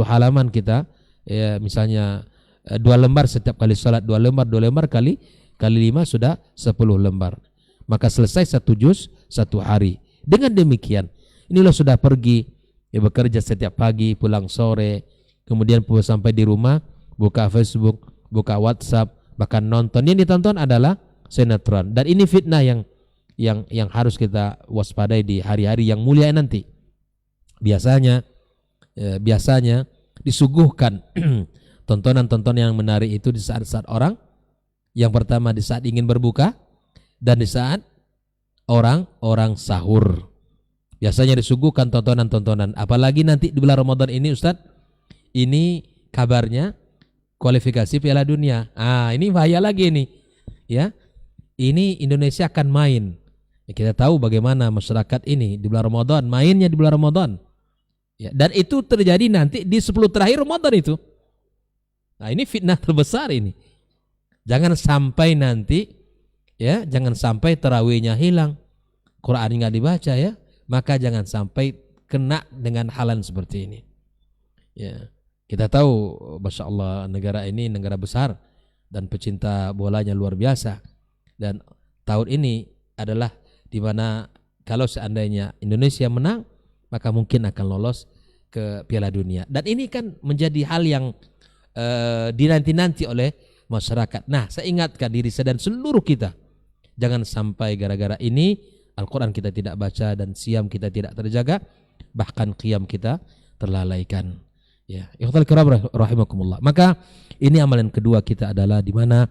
halaman kita, ya, misalnya 2 lembar setiap kali salat, 2 lembar kali 5 sudah 10 lembar. Maka selesai 1 juz 1 hari. Dengan demikian, inilah sudah pergi, ya, bekerja setiap pagi, pulang sore, kemudian sampai di rumah buka Facebook, buka WhatsApp, bahkan nonton. Yang ditonton adalah sinetron. Dan ini fitnah yang harus kita waspadai di hari-hari yang mulia nanti. Biasanya disuguhkan tontonan-tontonan yang menarik itu di saat-saat orang, yang pertama di saat ingin berbuka dan di saat orang sahur. Biasanya disuguhkan tontonan-tontonan. Apalagi nanti di bulan Ramadan ini, Ustadz, ini kabarnya kualifikasi Piala Dunia. Ini bahaya lagi nih. Ya. Ini Indonesia akan main. Ya, kita tahu bagaimana masyarakat ini di bulan Ramadan, mainnya di bulan Ramadan. Ya, dan itu terjadi nanti di 10 terakhir Ramadan itu. Nah, ini fitnah terbesar ini. Jangan sampai nanti, ya, jangan sampai tarawihnya hilang, Quran nggak dibaca, ya. Maka jangan sampai kena dengan halan seperti ini. Ya, kita tahu, masya Allah, negara ini negara besar dan pecinta bolanya luar biasa. Dan tahun ini adalah di mana kalau seandainya Indonesia menang, maka mungkin akan lolos ke Piala Dunia. Dan ini kan menjadi hal yang dinanti-nanti oleh masyarakat. Nah, saya ingatkan diri saya dan seluruh kita, jangan sampai gara-gara ini Al-Quran kita tidak baca dan siam kita tidak terjaga, bahkan qiyam kita terlalaikan. Ya, ikhwatal kiram rahimakumullah. Maka ini amalan kedua kita adalah di mana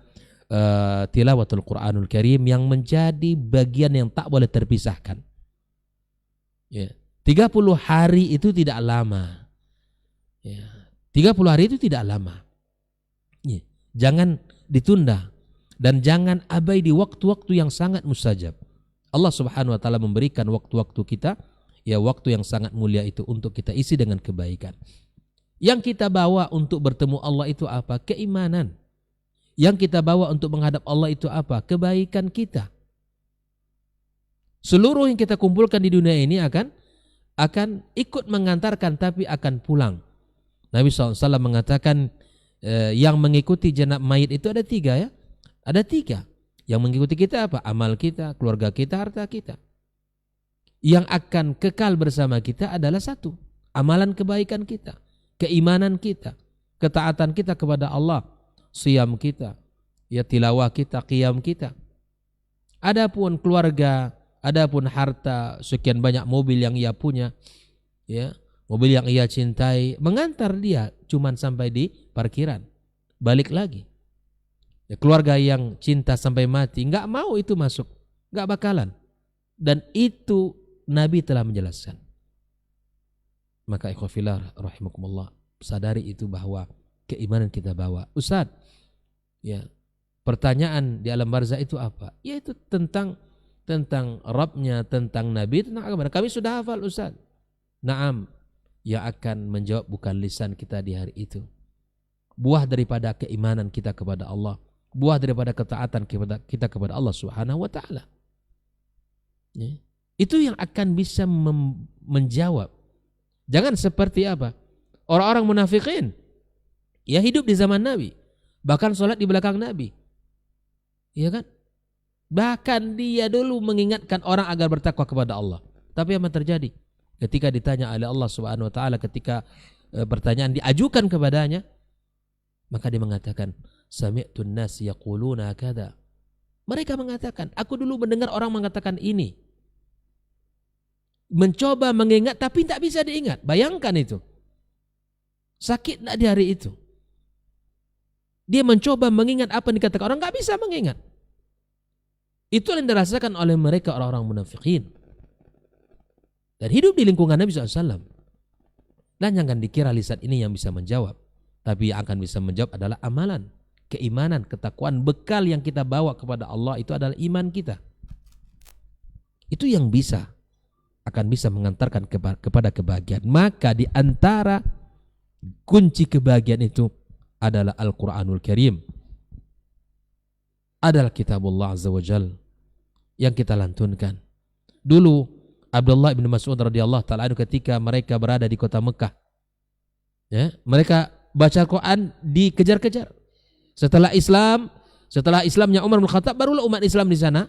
tilawatul Quranul Karim yang menjadi bagian yang tak boleh terpisahkan. Ya, 30 hari itu tidak lama. Ya, 30 hari itu tidak lama. Ya, jangan ditunda dan jangan abai di waktu-waktu yang sangat mustajab. Allah Subhanahu wa taala memberikan waktu-waktu kita, ya, waktu yang sangat mulia itu untuk kita isi dengan kebaikan. Yang kita bawa untuk bertemu Allah itu apa? Keimanan. Yang kita bawa untuk menghadap Allah itu apa? Kebaikan kita. Seluruh yang kita kumpulkan di dunia ini akan ikut mengantarkan, tapi akan pulang. Nabi SAW mengatakan yang mengikuti jenazah mayit itu ada 3, ya. Ada 3. Yang mengikuti kita apa? Amal kita, keluarga kita, harta kita. Yang akan kekal bersama kita adalah 1, amalan kebaikan kita, keimanan kita, ketaatan kita kepada Allah, siam kita, ya, tilawah kita, qiyam kita. Adapun keluarga, adapun harta, sekian banyak mobil yang ia punya, ya, mobil yang ia cintai, mengantar dia cuman sampai di parkiran, balik lagi. Ya, keluarga yang cinta sampai mati, nggak mau itu masuk, nggak bakalan. Dan itu Nabi telah menjelaskan. Maka ikhwafillah rahimakumullah, sadari itu bahwa keimanan kita bawa. Ustaz, ya, pertanyaan di alam barzah itu apa? Yaitu tentang Rabbnya, tentang Nabi, tentang agama. Kami sudah hafal, Ustaz. Naam, yang akan menjawab bukan lisan kita di hari itu. Buah daripada keimanan kita kepada Allah, buah daripada ketaatan kita kepada Allah Subhanahu wa taala. Ya. Itu yang akan bisa menjawab. Jangan seperti apa? Orang-orang munafikin, ya, hidup di zaman Nabi, bahkan sholat di belakang Nabi. Ya kan? Bahkan dia dulu mengingatkan orang agar bertakwa kepada Allah. Tapi apa terjadi? Ketika ditanya oleh Allah Subhanahu wa taala, ketika pertanyaan diajukan kepadanya, maka dia mengatakan, sami'tun nas yaquluna kada. Mereka mengatakan, aku dulu mendengar orang mengatakan ini. Mencoba mengingat tapi tidak bisa diingat. Bayangkan itu. Sakit tidak di hari itu. Dia mencoba mengingat apa yang dikatakan orang, nggak bisa mengingat. Itu yang dirasakan oleh mereka orang-orang munafikin. Dan hidup di lingkungan Nabi SAW. Dan jangan dikira lisan ini yang bisa menjawab. Tapi yang akan bisa menjawab adalah amalan, keimanan, ketakwaan, bekal yang kita bawa kepada Allah itu adalah iman kita. Itu yang akan bisa mengantarkan kepada kebahagiaan. Maka di antara kunci kebahagiaan itu adalah Al-Quranul Karim. Adalah kitabullah Azza wa Jal yang kita lantunkan. Dulu Abdullah bin Mas'ud radhiyallahu taala anhu ketika mereka berada di kota Mekah, ya, mereka baca Quran dikejar-kejar. Setelah Islamnya Umar bin Khattab, barulah umat Islam di sana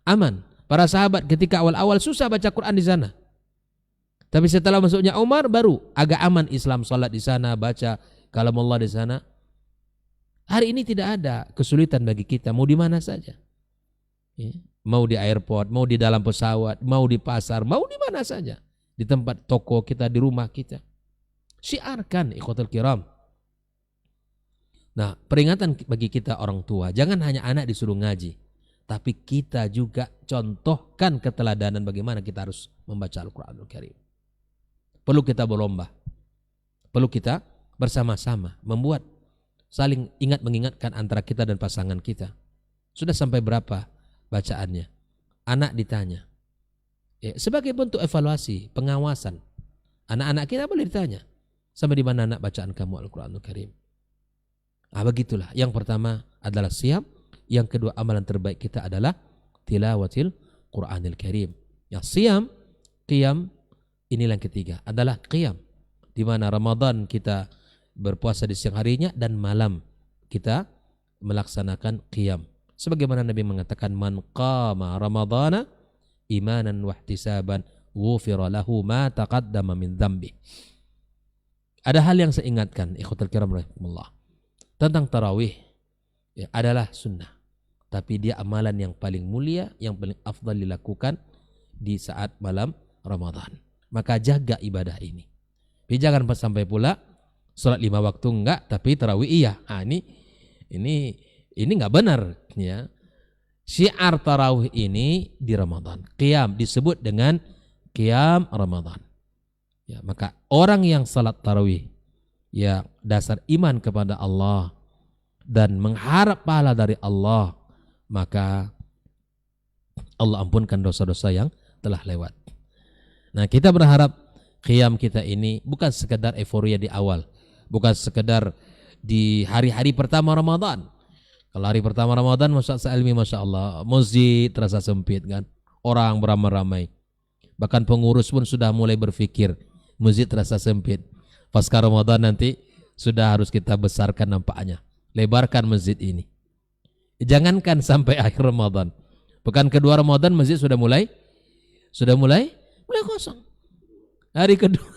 aman. Para sahabat ketika awal-awal susah baca Quran di sana. Tapi setelah masuknya Umar baru agak aman Islam, salat di sana, baca kalamullah di sana. Hari ini tidak ada kesulitan bagi kita, mau di mana saja. Ya. Mau di airport, mau di dalam pesawat, mau di pasar, mau di mana saja. Di tempat toko kita, di rumah kita. Syiarkan ikhwatul kiram. Nah, peringatan bagi kita orang tua, jangan hanya anak disuruh ngaji, tapi kita juga contohkan keteladanan bagaimana kita harus membaca Al-Quranul Karim. Perlu kita berlomba, perlu kita bersama-sama membuat saling mengingatkan antara kita dan pasangan kita. Sudah sampai berapa bacaannya? Anak ditanya. Ya, sebagai bentuk evaluasi, pengawasan. Anak-anak kita boleh ditanya. Sampai di mana anak bacaan kamu Al-Quranul Karim? Begitulah. Yang pertama adalah siam. Yang kedua amalan terbaik kita adalah tilawatil Quranil Karim. Yang siam, qiyam, inilah yang ketiga adalah qiyam. Di mana Ramadan kita berpuasa di siang harinya dan malam kita melaksanakan qiyam. Sebagaimana Nabi mengatakan, man qama ramadhana imanan wahtisaban ghufira lahu ma taqaddama min dzambi. Ada hal yang saya ingatkan ikhwatul kiram rahimakumullah tentang tarawih, ya, adalah sunnah, tapi dia amalan yang paling mulia, yang paling afdal dilakukan di saat malam Ramadan. Maka jaga ibadah ini. Tapi jangan sampai pula salat 5 waktu enggak, tapi tarawih iya. Ini enggak benar, ya. Syiar tarawih ini di Ramadan. Qiyam disebut dengan qiyam Ramadan. Ya, maka orang yang salat tarawih, ya, dasar iman kepada Allah dan mengharap pahala dari Allah, maka Allah ampunkan dosa-dosa yang telah lewat. Nah, kita berharap qiyam kita ini bukan sekedar euforia di awal, bukan sekedar di hari-hari pertama Ramadan. Kalau hari pertama Ramadan, Masya Allah, masjid terasa sempit kan, orang beramai-ramai. Bahkan pengurus pun sudah mulai berpikir, masjid terasa sempit. Pasca Ramadan nanti sudah harus kita besarkan nampaknya, lebarkan masjid ini. Jangankan sampai akhir Ramadan, pekan kedua Ramadan masjid sudah mulai kosong. Hari kedua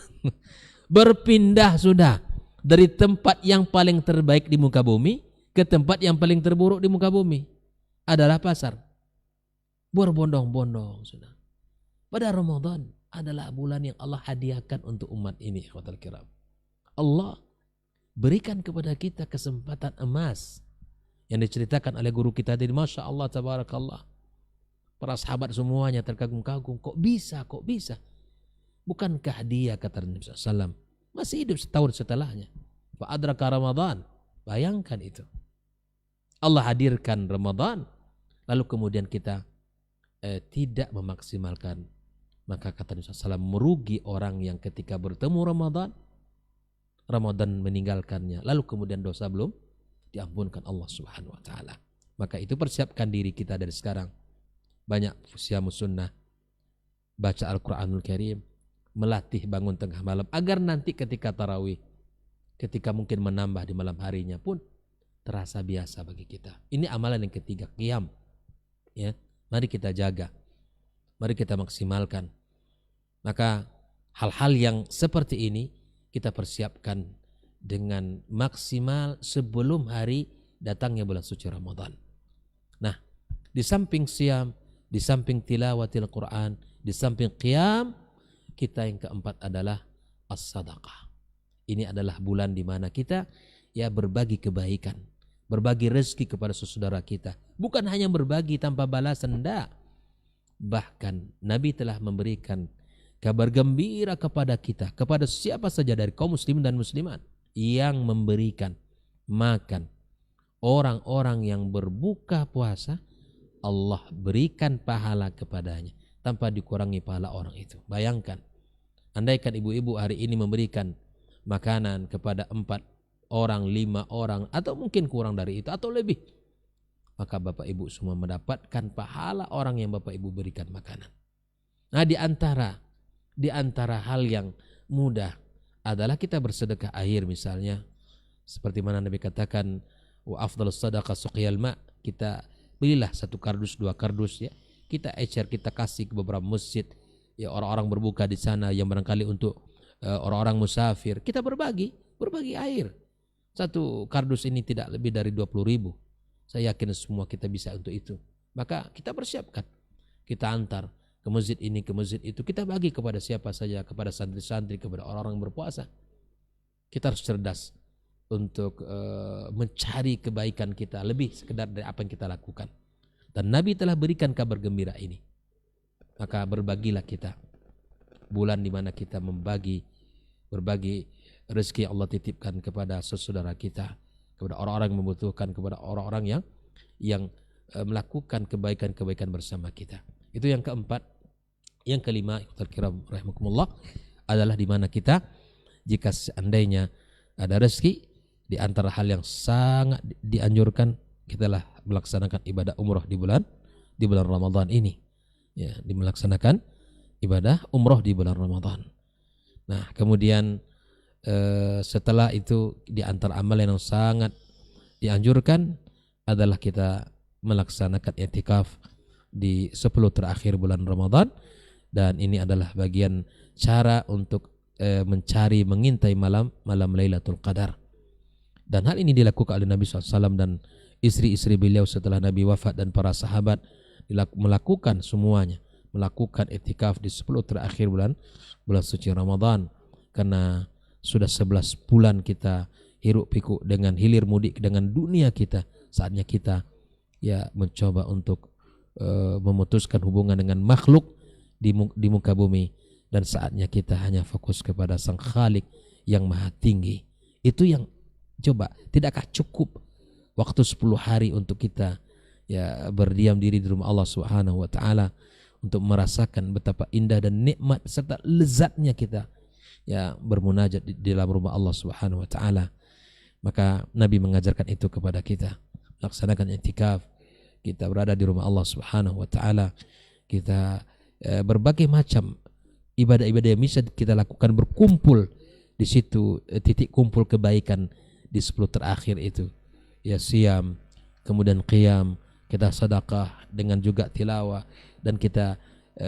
berpindah sudah dari tempat yang paling terbaik di muka bumi ke tempat yang paling terburuk di muka bumi, adalah pasar. Berbondong-bondong sudah. Pada Ramadan adalah bulan yang Allah hadiahkan untuk umat ini, ikhwatal kiram. Allah berikan kepada kita kesempatan emas yang diceritakan oleh guru kita tadi. Masya Allah, tabarakallah. Para sahabat semuanya terkagum-kagum. Kok bisa? Bukankah dia, kata Nabi SAW, masih hidup setahun setelahnya? Fa'adraka Ramadan. Bayangkan itu. Allah hadirkan Ramadan, lalu kemudian kita tidak memaksimalkan. Maka kata Nabi SAW, merugi orang yang ketika bertemu Ramadan meninggalkannya, lalu kemudian dosa belum diampunkan Allah Subhanahu wa taala. Maka itu persiapkan diri kita dari sekarang. Banyak siamus sunnah, baca Al-Quranul Karim, melatih bangun tengah malam, agar nanti ketika tarawih, ketika mungkin menambah di malam harinya pun terasa biasa bagi kita. Ini amalan yang ketiga, qiyam. Ya, mari kita jaga, mari kita maksimalkan. Maka hal-hal yang seperti ini kita persiapkan dengan maksimal sebelum hari datangnya bulan suci Ramadan. Nah, di samping siam, di samping tilawatil Quran, di samping qiyam, kita yang keempat adalah as-sadaqah. Ini adalah bulan di mana kita ya berbagi kebaikan, berbagi rezeki kepada saudara kita. Bukan hanya berbagi tanpa balasan, enggak. Bahkan Nabi telah memberikan kabar gembira kepada kita, kepada siapa saja dari kaum muslimin dan muslimat yang memberikan makan orang-orang yang berbuka puasa, Allah berikan pahala kepadanya tanpa dikurangi pahala orang itu. Bayangkan, andaikan ibu-ibu hari ini memberikan makanan kepada 4 orang, 5 orang, atau mungkin kurang dari itu atau lebih, maka bapak ibu semua mendapatkan pahala orang yang bapak ibu berikan makanan. Nah, di antara hal yang mudah adalah kita bersedekah air misalnya. Seperti mana Nabi katakan, wa afdhalus sadaqah suqyal ma. Kita belilah 1 kardus, 2 kardus ya. Kita ecer, kita kasih ke beberapa masjid. Ya, orang-orang berbuka di sana yang barangkali untuk orang-orang musafir. Kita berbagi air. 1 kardus ini tidak lebih dari 20.000. Saya yakin semua kita bisa untuk itu. Maka kita persiapkan. Kita antar ke masjid ini, ke masjid itu. Kita bagi kepada siapa saja, kepada santri-santri, kepada orang-orang berpuasa. Kita harus cerdas untuk mencari kebaikan kita lebih sekedar dari apa yang kita lakukan. Dan Nabi telah berikan kabar gembira ini. Maka berbagilah kita. Bulan di mana kita berbagi rezeki yang Allah titipkan kepada saudara kita, kepada orang-orang yang membutuhkan, kepada orang-orang yang melakukan kebaikan-kebaikan bersama kita. Itu yang keempat. Yang kelima, ikhwatal kiram rahimakumullah, adalah di mana kita jika seandainya ada rezeki, di antara hal yang sangat dianjurkan kita lah melaksanakan ibadah umroh di bulan Ramadan ini. Ya, melaksanakan ibadah umroh di bulan Ramadan. Nah, kemudian setelah itu di antara amalan yang sangat dianjurkan adalah kita melaksanakan i'tikaf di 10 terakhir bulan Ramadan, dan ini adalah bagian cara untuk mengintai malam Lailatul Qadar. Dan hal ini dilakukan oleh Nabi SAW dan istri-istri beliau setelah Nabi wafat, dan para sahabat melakukan semuanya, melakukan i'tikaf di 10 terakhir bulan suci Ramadan. Karena sudah 11 bulan kita hiruk pikuk dengan hilir mudik dengan dunia kita, saatnya kita ya mencoba untuk memutuskan hubungan dengan makhluk di muka bumi, dan saatnya kita hanya fokus kepada Sang Khalik yang Maha Tinggi. Itu yang coba, tidakkah cukup waktu 10 hari untuk kita ya berdiam diri di rumah Allah Subhanahu wa taala untuk merasakan betapa indah dan nikmat serta lezatnya kita ya bermunajat di dalam rumah Allah Subhanahu wa taala. Maka Nabi mengajarkan itu kepada kita. Laksanakan i'tikaf, kita berada di rumah Allah Subhanahu wa taala, kita berbagai macam ibadah-ibadah yang bisa kita lakukan, berkumpul di situ, titik kumpul kebaikan di 10 terakhir itu. Ya, siam, kemudian qiyam, kita sedekah dengan juga tilawah, dan kita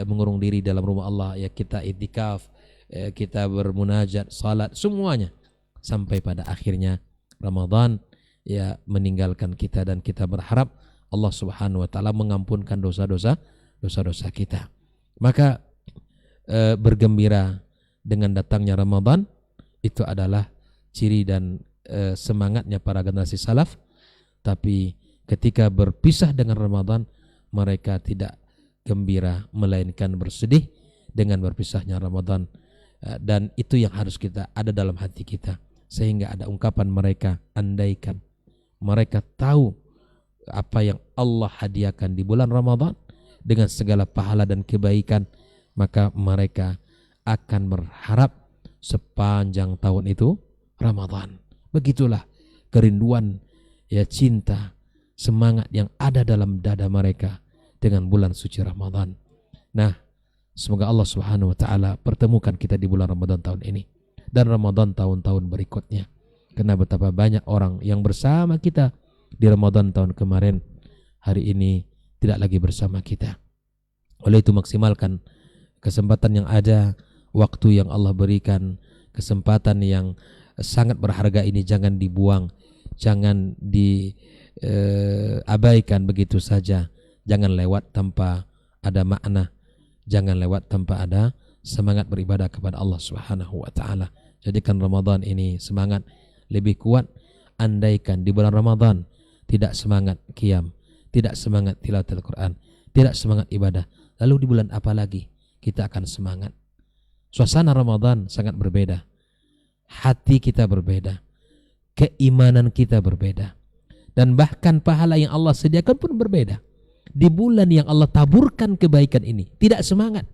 mengurung diri dalam rumah Allah, ya kita i'tikaf, kita bermunajat, salat, semuanya sampai pada akhirnya Ramadan ya meninggalkan kita, dan kita berharap Allah Subhanahu wa taala mengampunkan dosa-dosa kita. Maka bergembira dengan datangnya Ramadan itu adalah ciri dan semangatnya para generasi salaf. Tapi ketika berpisah dengan Ramadan, mereka tidak gembira melainkan bersedih dengan berpisahnya Ramadan. Dan itu yang harus kita ada dalam hati kita, sehingga ada ungkapan mereka, andaikan mereka tahu apa yang Allah hadiahkan di bulan Ramadan dengan segala pahala dan kebaikan, maka mereka akan berharap sepanjang tahun itu Ramadan. Begitulah kerinduan, ya cinta, semangat yang ada dalam dada mereka dengan bulan suci Ramadan. Nah, semoga Allah Subhanahu wa taala pertemukan kita di bulan Ramadan tahun ini dan Ramadan tahun-tahun berikutnya. Karena betapa banyak orang yang bersama kita di Ramadan tahun kemarin, hari ini tidak lagi bersama kita. Oleh itu maksimalkan kesempatan yang ada, waktu yang Allah berikan, kesempatan yang sangat berharga ini jangan dibuang, jangan diabaikan begitu saja, jangan lewat tanpa ada makna, jangan lewat tanpa ada semangat beribadah kepada Allah Subhanahu wa taala. Jadikan Ramadan ini semangat lebih kuat. Andaikan di bulan Ramadan tidak semangat qiyam, tidak semangat tilawatul Quran, tidak semangat ibadah, lalu di bulan apa lagi kita akan semangat? Suasana Ramadan sangat berbeda, hati kita berbeda, keimanan kita berbeda, dan bahkan pahala yang Allah sediakan pun berbeda. Di bulan yang Allah taburkan kebaikan ini tidak semangat.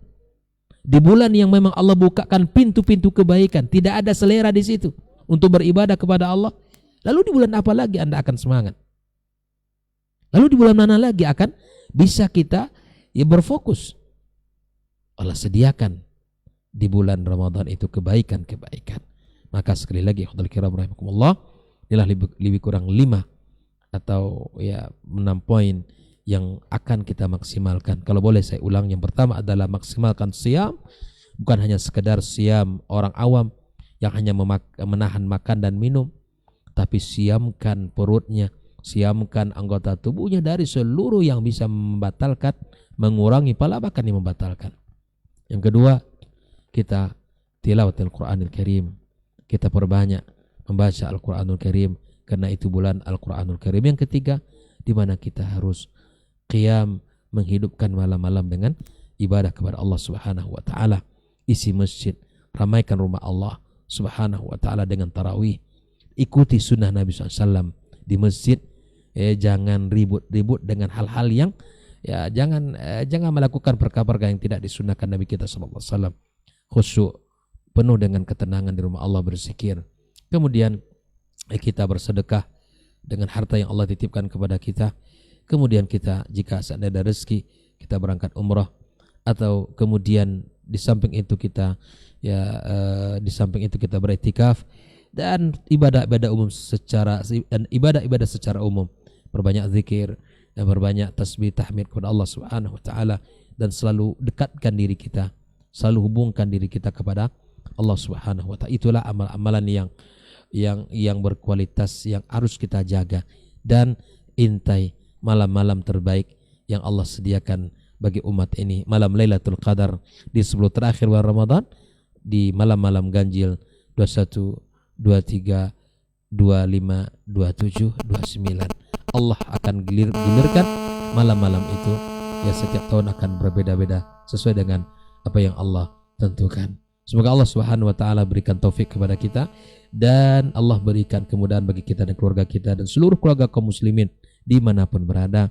Di bulan yang memang Allah bukakan pintu-pintu kebaikan, tidak ada selera di situ untuk beribadah kepada Allah, lalu di bulan apa lagi Anda akan semangat? Lalu di bulan mana lagi akan bisa kita ya berfokus? malah sediakan di bulan Ramadan itu kebaikan-kebaikan. Maka sekali lagi ikhwatul kiram rahimakumullah, inilah lebih kurang 5 atau ya 6 poin yang akan kita maksimalkan. Kalau boleh saya ulang, yang pertama adalah maksimalkan siam, bukan hanya sekedar siam orang awam yang hanya menahan makan dan minum, tapi siamkan perutnya, siamkan anggota tubuhnya dari seluruh yang bisa membatalkan, mengurangi pahala, bahkan yang membatalkan. Yang kedua, kita tilawat Al-Quranul Karim, kita perbanyak membaca Al-Quranul Karim karena itu bulan Al-Quranul Karim. Yang ketiga, di mana kita harus qiyam, menghidupkan malam-malam dengan ibadah kepada Allah Subhanahu wa taala. Isi masjid, ramaikan rumah Allah Subhanahu wa taala dengan tarawih. Ikuti sunnah Nabi SAW di masjid. Jangan ribut-ribut dengan hal-hal yang jangan melakukan perkara-perkara yang tidak disunnahkan Nabi kita SAW. Khusyuk, penuh dengan ketenangan di rumah Allah, berzikir. Kemudian kita bersedekah dengan harta yang Allah titipkan kepada kita. Kemudian kita, jika ada rezeki, kita berangkat umrah, atau kemudian di samping itu kita beriktikaf, dan ibadah-ibadah umum ibadah secara umum, perbanyak zikir dan berbanyak tasbih tahmid kepada Allah Subhanahu wa taala, dan selalu dekatkan diri kita, selalu hubungkan diri kita kepada Allah Subhanahu wa taala. Itulah amal-amalan yang berkualitas yang harus kita jaga, dan intai malam-malam terbaik yang Allah sediakan bagi umat ini, malam Lailatul Qadar di 10 terakhir bulan Ramadan, di malam-malam ganjil 21, 23, 25, 27, 29. Allah akan gilirkan malam-malam itu, ya setiap tahun akan berbeda-beda sesuai dengan apa yang Allah tentukan. Semoga Allah Subhanahu wa taala berikan taufik kepada kita, dan Allah berikan kemudahan bagi kita dan keluarga kita dan seluruh keluarga kaum muslimin dimanapun berada.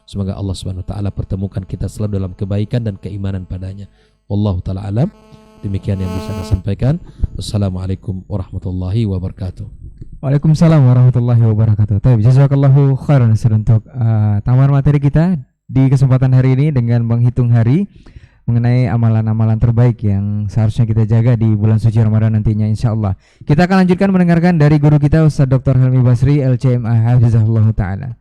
Semoga Allah Subhanahu wa taala pertemukan kita selalu dalam kebaikan dan keimanan padanya. Wallahu taala alam. Demikian yang bisa saya sampaikan. Wassalamualaikum warahmatullahi wabarakatuh. Waalaikumsalam warahmatullahi wabarakatuh. Jazakallahu khairan untuk tambahan materi kita di kesempatan hari ini dengan menghitung hari mengenai amalan-amalan terbaik yang seharusnya kita jaga di bulan suci Ramadan nantinya, insyaallah. Kita akan lanjutkan mendengarkan dari guru kita Ustaz Dr. Helmi Basri LCMA hafizahullah taala.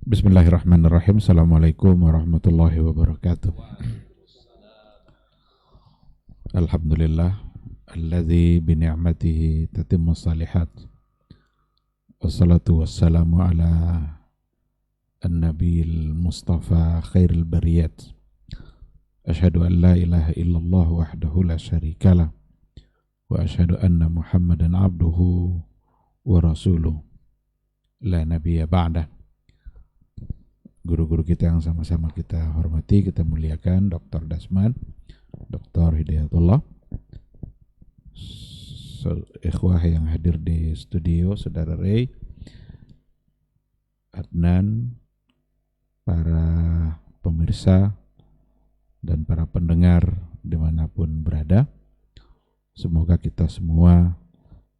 Bismillahirrahmanirrahim. Assalamualaikum warahmatullahi wabarakatuh. Alhamdulillah alladzi bi ni'matihi tatimmu shalihat. Wassalatu wassalamu ala an-nabiyil mustafa khairil bariyat. Asyhadu an la ilaha illallah wahdahu la syarikalah wa asyhadu anna Muhammadan abduhu wa rasuluh la nabiyya ba'dah. Guru-guru kita yang sama-sama kita hormati, kita muliakan, Dr. Dasman, Dr. Hidayatullah, ikhwah yang hadir di studio, Saudara Ray, Adnan, para pemirsa dan para pendengar dimanapun berada. Semoga kita semua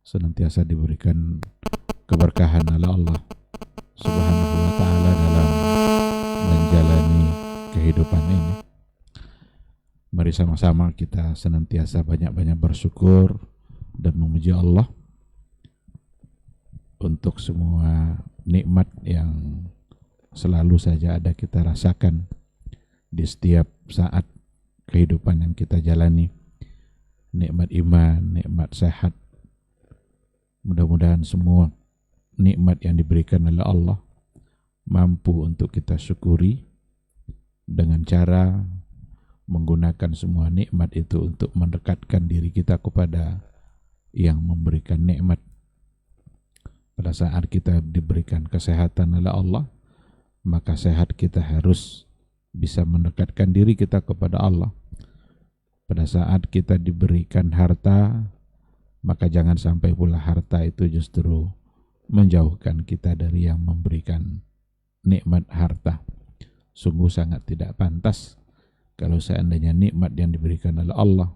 senantiasa diberikan keberkahan oleh Allah Subhanahu wa ta'ala dalam menjalani kehidupan ini. Mari sama-sama kita senantiasa banyak-banyak bersyukur dan memuji Allah untuk semua nikmat yang selalu saja ada kita rasakan di setiap saat kehidupan yang kita jalani. Nikmat iman, nikmat sehat. Mudah-mudahan semua nikmat yang diberikan oleh Allah mampu untuk kita syukuri dengan cara menggunakan semua nikmat itu untuk mendekatkan diri kita kepada yang memberikan nikmat. Pada saat kita diberikan kesehatan oleh Allah, maka sehat kita harus bisa mendekatkan diri kita kepada Allah. Pada saat kita diberikan harta, maka jangan sampai pula harta itu justru menjauhkan kita dari yang memberikan nikmat harta. Sungguh sangat tidak pantas kalau seandainya nikmat yang diberikan oleh Allah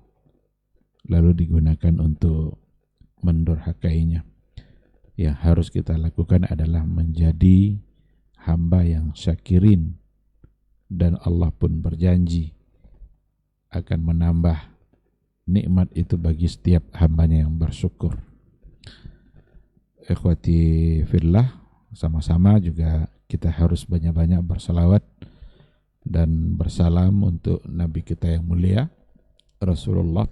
lalu digunakan untuk mendurhakainya. Yang harus kita lakukan adalah menjadi hamba yang syakirin, dan Allah pun berjanji akan menambah nikmat itu bagi setiap hambanya yang bersyukur. Ikhwati fillah, sama-sama juga kita harus banyak-banyak bersalawat dan bersalam untuk Nabi kita yang mulia Rasulullah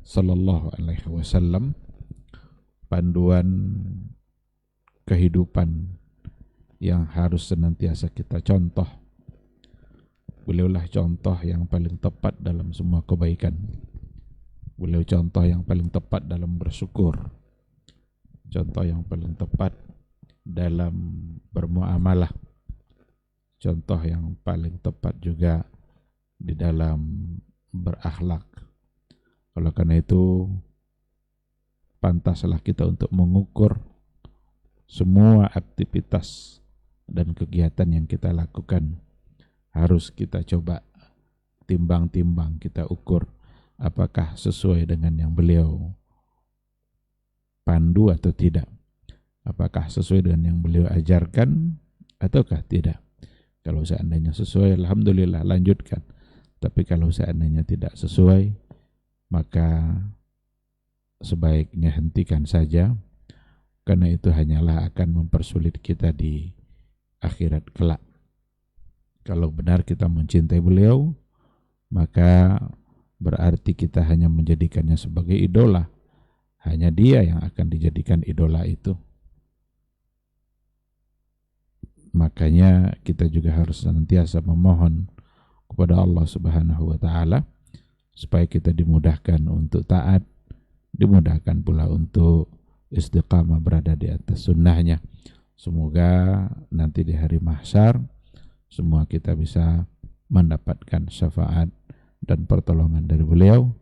Sallallahu Alaihi Wasallam, panduan kehidupan yang harus senantiasa kita contoh. Beliaulah contoh yang paling tepat dalam semua kebaikan. Beliau contoh yang paling tepat dalam bersyukur, contoh yang paling tepat dalam bermuamalah, contoh yang paling tepat juga di dalam berakhlak. Oleh karena itu, pantaslah kita untuk mengukur semua aktivitas dan kegiatan yang kita lakukan. Harus kita coba timbang-timbang, kita ukur apakah sesuai dengan yang beliau pandu atau tidak. Apakah sesuai dengan yang beliau ajarkan ataukah tidak. Kalau seandainya sesuai, alhamdulillah, lanjutkan. Tapi kalau seandainya tidak sesuai, maka sebaiknya hentikan saja, karena itu hanyalah akan mempersulit kita di akhirat kelak. Kalau benar kita mencintai beliau, maka berarti kita hanya menjadikannya sebagai idola. Hanya dia yang akan dijadikan idola itu. Makanya kita juga harus senantiasa memohon kepada Allah Subhanahu wa Ta'ala supaya kita dimudahkan untuk taat, dimudahkan pula untuk istiqamah berada di atas sunnahnya. Semoga nanti di hari mahsyar semua kita bisa mendapatkan syafaat dan pertolongan dari beliau,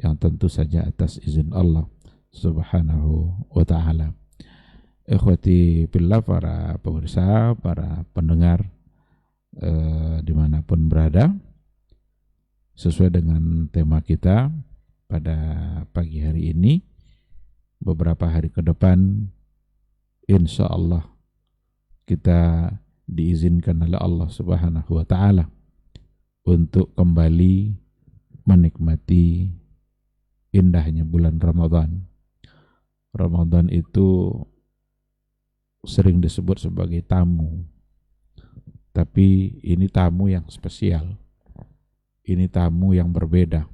yang tentu saja atas izin Allah Subhanahu wa Ta'ala. Ikhwati fillah, para pemirsa, para pendengar dimanapun berada, sesuai dengan tema kita pada pagi hari ini, beberapa hari ke depan insya Allah kita diizinkan oleh Allah Subhanahu wa Ta'ala untuk kembali menikmati indahnya bulan Ramadan. Ramadan itu sering disebut sebagai tamu, tapi ini tamu yang spesial. Ini tamu yang berbeda.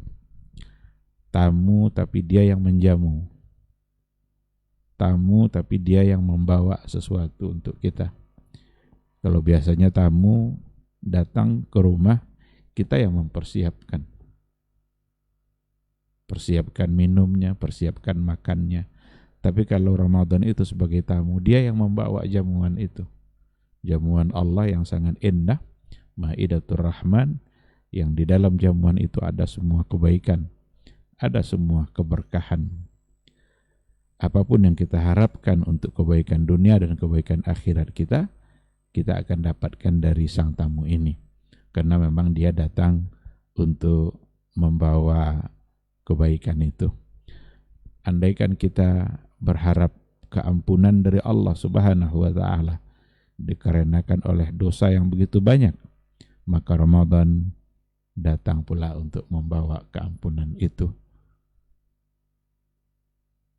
Tamu tapi dia yang menjamu. Tamu tapi dia yang membawa sesuatu untuk kita. Kalau biasanya tamu datang ke rumah, kita yang mempersiapkan. Persiapkan minumnya, persiapkan makannya. Tapi kalau Ramadan itu sebagai tamu, dia yang membawa jamuan itu. Jamuan Allah yang sangat indah, Maidatur Rahman, yang di dalam jamuan itu ada semua kebaikan, ada semua keberkahan. Apapun yang kita harapkan untuk kebaikan dunia dan kebaikan akhirat kita, kita akan dapatkan dari sang tamu ini. Karena memang dia datang untuk membawa kebaikan itu. Andaikan kita berharap keampunan dari Allah Subhanahu wa Ta'ala dikarenakan oleh dosa yang begitu banyak, maka Ramadan datang pula untuk membawa keampunan itu.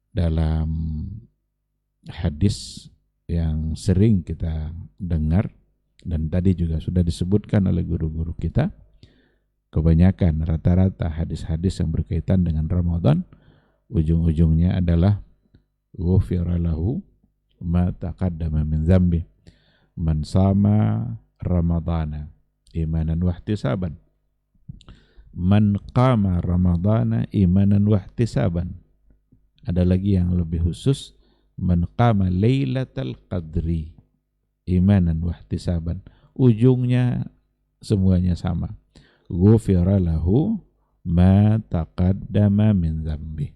Dalam hadis yang sering kita dengar dan tadi juga sudah disebutkan oleh guru-guru kita, kebanyakan rata-rata hadis-hadis yang berkaitan dengan Ramadan ujung-ujungnya adalah ghufira lahu ma taqaddama min dzambi man sama ramadhana imanan wa ihtisaban man qama ramadhana imanan wa ihtisaban. Ada lagi yang lebih khusus, man qama lailatal qadri imanan wa ihtisaban. Ujungnya semuanya sama, ghufira lahu ma taqaddama min dzambi,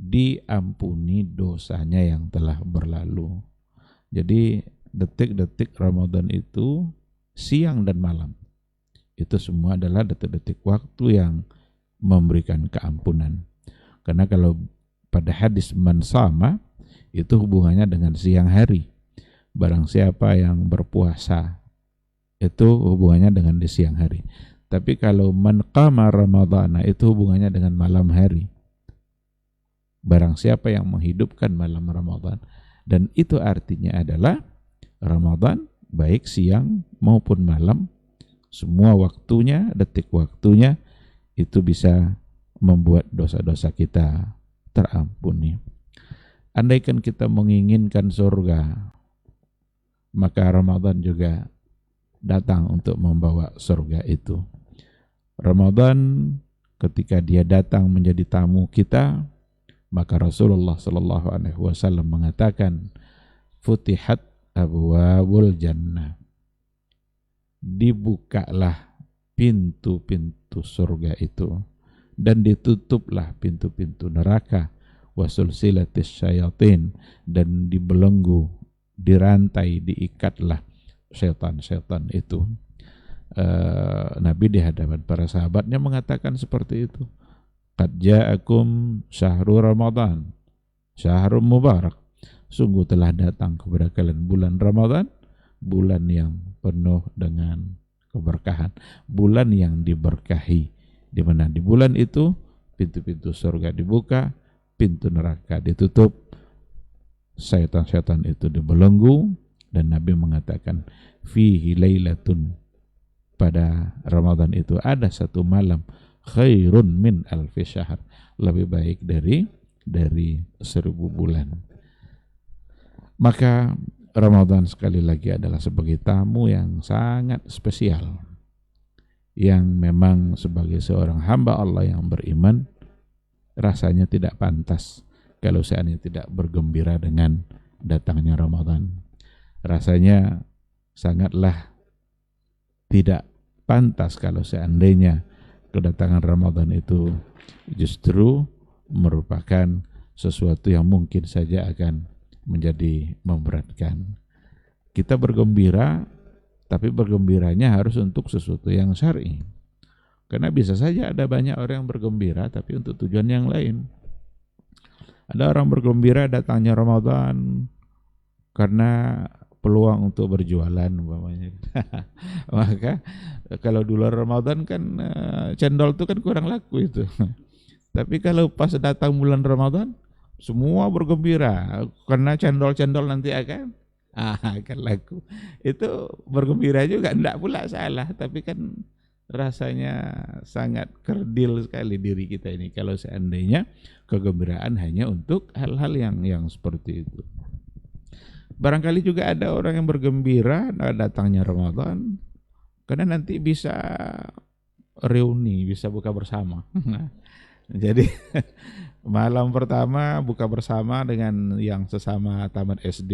diampuni dosanya yang telah berlalu. Jadi detik-detik Ramadan itu siang dan malam, itu semua adalah detik-detik waktu yang memberikan keampunan. Karena kalau pada hadis man sama itu hubungannya dengan siang hari. barang siapa yang berpuasa itu hubungannya dengan di siang hari. Tapi kalau man qama ramadhana itu hubungannya dengan malam hari. Barang siapa yang menghidupkan malam Ramadan, dan itu artinya adalah Ramadan baik siang maupun malam, semua waktunya, detik waktunya itu bisa membuat dosa-dosa kita terampuni. Andaikan kita menginginkan surga, maka Ramadan juga datang untuk membawa surga itu. Ramadan ketika dia datang menjadi tamu kita, maka Rasulullah sallallahu alaihi wasallam mengatakan, futihat abwabul jannah, dibukalah pintu-pintu surga itu dan ditutuplah pintu-pintu neraka, wasulsilatis syayatin, dan dibelenggu, dirantai, diikatlah syaitan-syaitan itu. Nabi di hadapan para sahabatnya mengatakan seperti itu. Qad ja'akum syahrul Ramadan, syahrul mubarak. Sungguh telah datang kepada kalian bulan Ramadan, bulan yang penuh dengan keberkahan, bulan yang diberkahi, di mana di bulan itu pintu-pintu surga dibuka, pintu neraka ditutup, syaitan-syaitan itu dibelenggu, dan Nabi mengatakan fihi lailatun, pada Ramadan itu ada satu malam, khairun min alfi syahr, lebih baik dari 1000 bulan. Maka Ramadan sekali lagi adalah sebagai tamu yang sangat spesial, yang memang sebagai seorang hamba Allah yang beriman rasanya tidak pantas kalau seandainya tidak bergembira dengan datangnya Ramadan. Rasanya sangatlah tidak pantas kalau seandainya kedatangan Ramadan itu justru merupakan sesuatu yang mungkin saja akan menjadi memberatkan. Kita bergembira, tapi bergembiranya harus untuk sesuatu yang syar'i. Karena bisa saja ada banyak orang yang bergembira tapi untuk tujuan yang lain. Ada orang bergembira datangnya Ramadan karena peluang untuk berjualan umpamanya. Maka kalau dulu Ramadan kan cendol itu kan kurang laku itu. Tapi kalau pas datang bulan Ramadan semua bergembira karena cendol-cendol nanti akan laku. Itu bergembira juga enggak pula salah, tapi kan rasanya sangat kerdil sekali diri kita ini kalau seandainya kegembiraan hanya untuk hal-hal yang seperti itu. Barangkali juga ada orang yang bergembira datangnya Ramadan karena nanti bisa reuni, bisa buka bersama. Jadi malam pertama buka bersama dengan yang sesama tamat SD.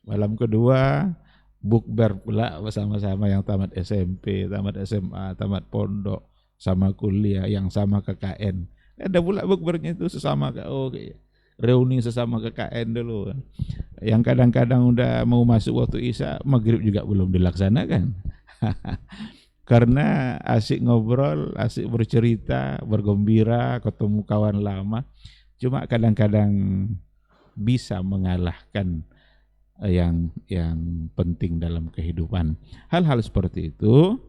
Malam kedua bukber pula bersama-sama yang tamat SMP, tamat SMA, tamat pondok, sama kuliah yang sama KKN. Ada pula bukbernya itu sesama reuni sesama KKN dulu. Yang kadang-kadang udah mau masuk waktu Isya, maghrib juga belum dilaksanakan. Karena asik ngobrol, asik bercerita, bergembira, ketemu kawan lama. Cuma kadang-kadang bisa mengalahkan yang penting dalam kehidupan. Hal-hal seperti itu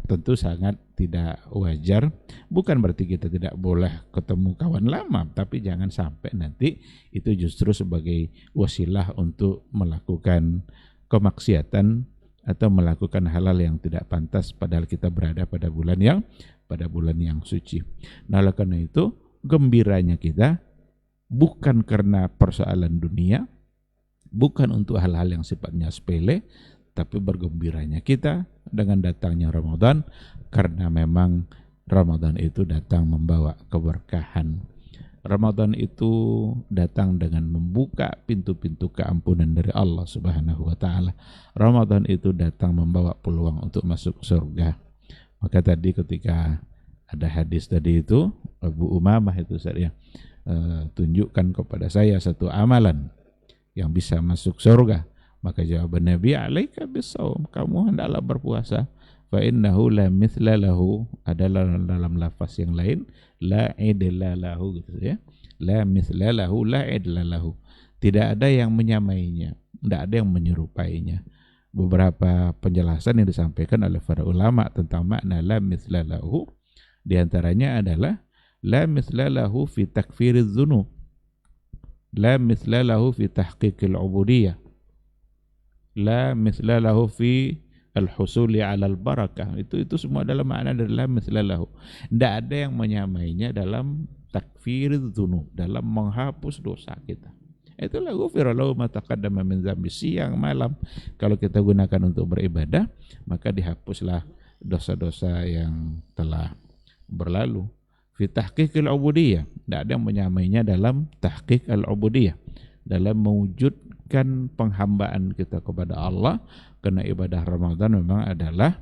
tentu sangat tidak wajar. Bukan berarti kita tidak boleh ketemu kawan lama, tapi jangan sampai nanti itu justru sebagai wasilah untuk melakukan kemaksiatan atau melakukan hal-hal yang tidak pantas padahal kita berada pada bulan yang suci. Nah, oleh karena itu gembiranya kita bukan karena persoalan dunia, bukan untuk hal-hal yang sifatnya sepele, tapi bergembiranya kita dengan datangnya Ramadan karena memang Ramadan itu datang membawa keberkahan. Ramadan itu datang dengan membuka pintu-pintu keampunan dari Allah Subhanahu wa taala. Ramadan itu datang membawa peluang untuk masuk surga. Maka tadi ketika ada hadis tadi itu Abu Umamah itu saya tunjukkan kepada saya satu amalan yang bisa masuk surga. Maka jawaban Nabi, alaika bisawm, kamu hendaklah berpuasa. Fa innahu la mithla lahu, adalah dalam lafaz yang lain la idla lahu gitu ya. La mithla lahu la idla lahu. Tidak ada yang menyamainya, tidak ada yang menyerupainya. Beberapa penjelasan yang disampaikan oleh para ulama tentang makna la mithla lahu, di antaranya adalah la mithla lahu fi takfiriz dzunub, la mithla lahu fi tahqiqil ubudiyah, la mithla lahu fi al-husuli 'alal barakah. Itu semua adalah makna dari la mithla lahu. Tidak ada yang menyamainya dalam takfiriz dzunub, dalam menghapus dosa kita. Itulah ghufira lahu ma taqaddama min dzambi. Siang malam kalau kita gunakan untuk beribadah, maka dihapuslah dosa-dosa yang telah berlalu. Fi tahqiqil ubudiyah, tidak ada yang menyamainya dalam tahqiq al-ubudiyah, dalam mewujudkan penghambaan kita kepada Allah. Karena ibadah Ramadan memang adalah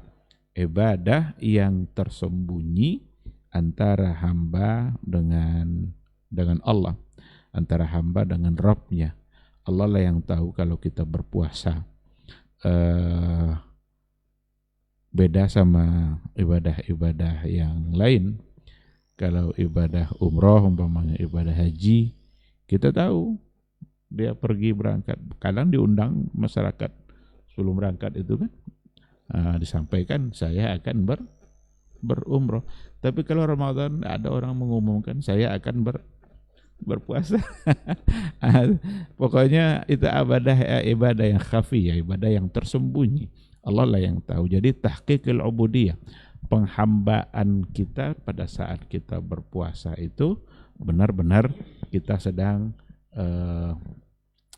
ibadah yang tersembunyi antara hamba dengan Allah, antara hamba dengan Rabb-nya. Allah lah yang tahu kalau kita berpuasa. Beda sama ibadah-ibadah yang lain. Kalau ibadah umroh, umpamanya ibadah haji, kita tahu dia pergi berangkat. Kadang diundang masyarakat sebelum berangkat itu kan, disampaikan saya akan berumroh. Tapi kalau Ramadan ada orang mengumumkan saya akan berpuasa. Pokoknya itu ibadah yang khafiyah, ibadah yang tersembunyi. Allah lah yang tahu. Jadi tahqiqul ubudiyah, penghambaan kita pada saat kita berpuasa itu benar-benar kita sedang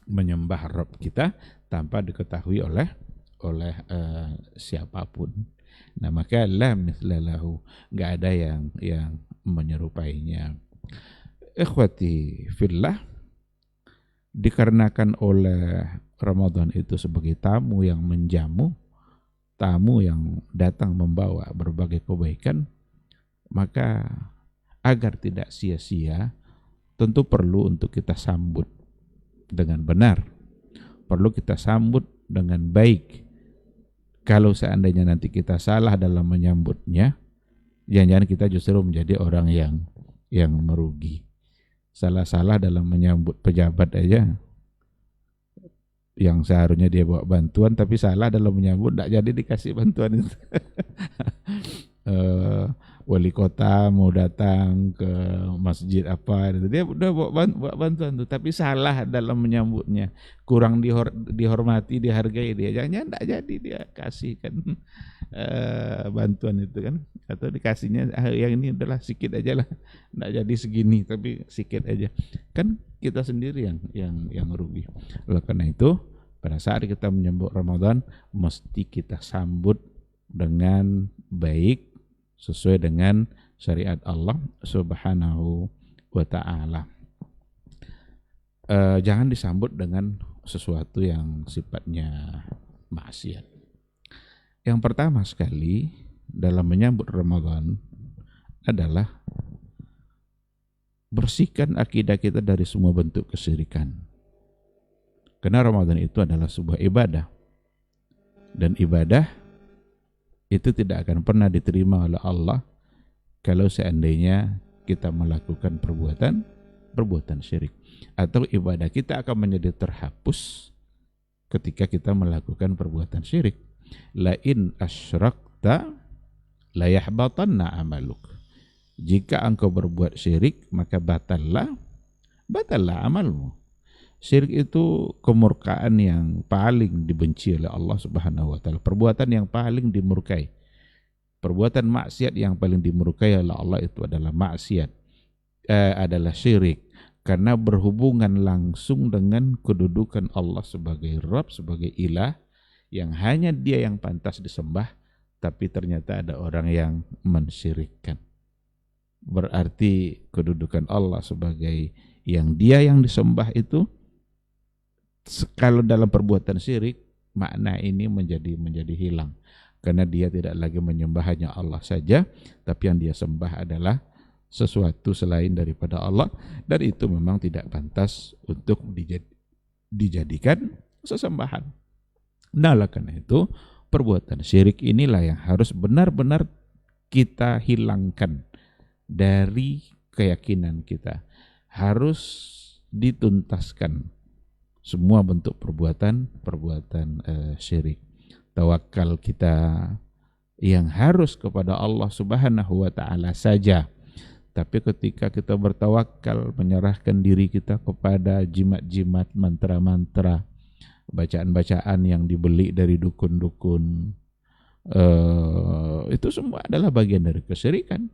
menyembah Rabb kita tanpa diketahui oleh siapapun. Nah, maka la mithla lahu, enggak ada yang menyerupainya. Ikhwati fillah, dikarenakan oleh Ramadan itu sebagai tamu yang menjamu, tamu yang datang membawa berbagai kebaikan, maka agar tidak sia-sia tentu perlu untuk kita sambut dengan benar, perlu kita sambut dengan baik. Kalau seandainya nanti kita salah dalam menyambutnya, jangan-jangan kita justru menjadi orang yang merugi. Salah-salah dalam menyambut pejabat aja, yang seharusnya dia bawa bantuan tapi salah dalam menyambut, tidak jadi dikasih bantuan itu. Wali kota mau datang ke masjid apa, dia udah bawa bantuan tuh, tapi salah dalam menyambutnya, kurang dihormati, dihargai dia, jangan tidak jadi dia kasihkan bantuan itu kan, atau dikasihnya yang ini adalah sedikit aja lah, tidak jadi segini tapi sedikit aja, kan kita sendiri yang rugi. Oleh karena itu pada saat kita menyambut Ramadan mesti kita sambut dengan baik sesuai dengan syariat Allah Subhanahu wa ta'ala. Jangan disambut dengan sesuatu yang sifatnya maksiat. Yang pertama sekali dalam menyambut Ramadan adalah bersihkan akidah kita dari semua bentuk kesyirikan. Karena Ramadan itu adalah sebuah ibadah, dan ibadah itu tidak akan pernah diterima oleh Allah kalau seandainya kita melakukan perbuatan syirik, atau ibadah kita akan menjadi terhapus ketika kita melakukan perbuatan syirik. La in asyrakta la yahbatanna amaluk. Jika engkau berbuat syirik maka batallah amalmu. Syirik itu kemurkaan yang paling dibenci oleh Allah Subhanahu wa ta'ala, perbuatan yang paling dimurkai. Perbuatan maksiat yang paling dimurkai oleh Allah itu adalah maksiat, adalah syirik, karena berhubungan langsung dengan kedudukan Allah sebagai Rabb, sebagai ilah yang hanya dia yang pantas disembah, tapi ternyata ada orang yang mensyirikkan. Berarti kedudukan Allah sebagai yang dia yang disembah itu, kalau dalam perbuatan syirik, makna ini menjadi hilang, karena dia tidak lagi menyembah hanya Allah saja, tapi yang dia sembah adalah sesuatu selain daripada Allah, dan itu memang tidak pantas untuk dijadikan sesembahan. Nah, karena itu perbuatan syirik inilah yang harus benar-benar kita hilangkan dari keyakinan kita, harus dituntaskan semua bentuk perbuatan syirik. Tawakal kita yang harus kepada Allah Subhanahu wa taala saja. Tapi ketika kita bertawakal, menyerahkan diri kita kepada jimat-jimat, mantra-mantra, bacaan-bacaan yang dibeli dari dukun-dukun, itu semua adalah bagian dari kesyirikan.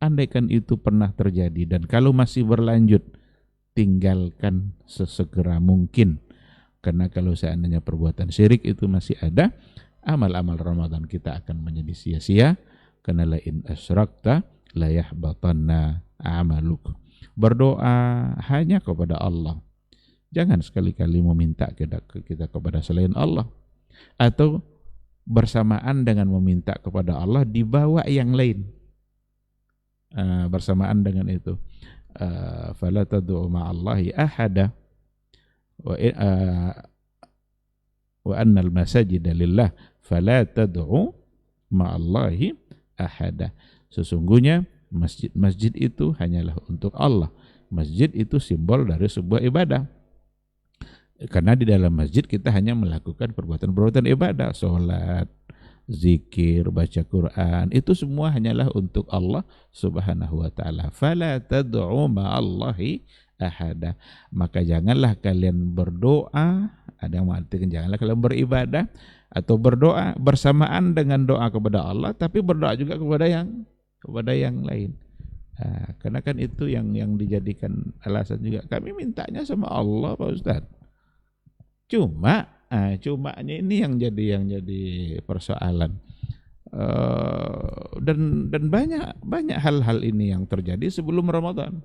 Andaikan itu pernah terjadi dan kalau masih berlanjut, tinggalkan sesegera mungkin. Karena kalau seandainya perbuatan syirik itu masih ada, amal-amal Ramadan kita akan menjadi sia-sia. Karena la in asyrakta la yahbatanna amaluk. Berdoa hanya kepada Allah. Jangan sekali-kali meminta kita kepada selain Allah. Atau bersamaan dengan meminta kepada Allah dibawa yang lain. Bersamaan dengan itu. Fala tad'u ma'allahi ahada wa annal masajida lillah fala tad'u ma'allahi ahada. Sesungguhnya masjid itu hanyalah untuk Allah. Masjid itu simbol dari sebuah ibadah. Karena di dalam masjid kita hanya melakukan perbuatan-perbuatan ibadah, sholat, zikir, baca Quran, itu semua hanyalah untuk Allah Subhanahu wa taala. Fala tad'u ma'allahi ahada. Maka janganlah kalian berdoa, ada yang mengatakan janganlah kalian beribadah atau berdoa bersamaan dengan doa kepada Allah, tapi berdoa juga kepada yang lain. Karena kan itu yang dijadikan alasan juga. Kami mintanya sama Allah, Pak Ustadz. Cumanya ini yang jadi persoalan. Dan banyak hal-hal ini yang terjadi sebelum Ramadan.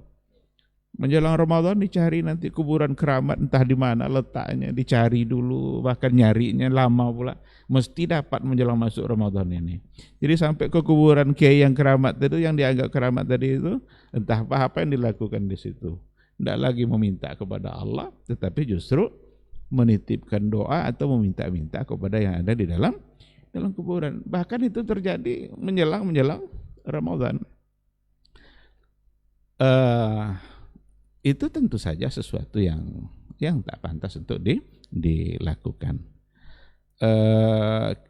Menjelang Ramadan dicari nanti kuburan keramat entah di mana letaknya, dicari dulu, bahkan nyarinya lama pula. Mesti dapat menjelang masuk Ramadan ini. Jadi sampai ke kuburan kiai yang keramat itu, yang dianggap keramat tadi itu, entah apa yang dilakukan di situ. Tidak lagi meminta kepada Allah, tetapi justru menitipkan doa atau meminta-minta kepada yang ada di dalam kuburan. Bahkan itu terjadi menjelang Ramadan. Itu tentu saja sesuatu yang tak pantas untuk dilakukan.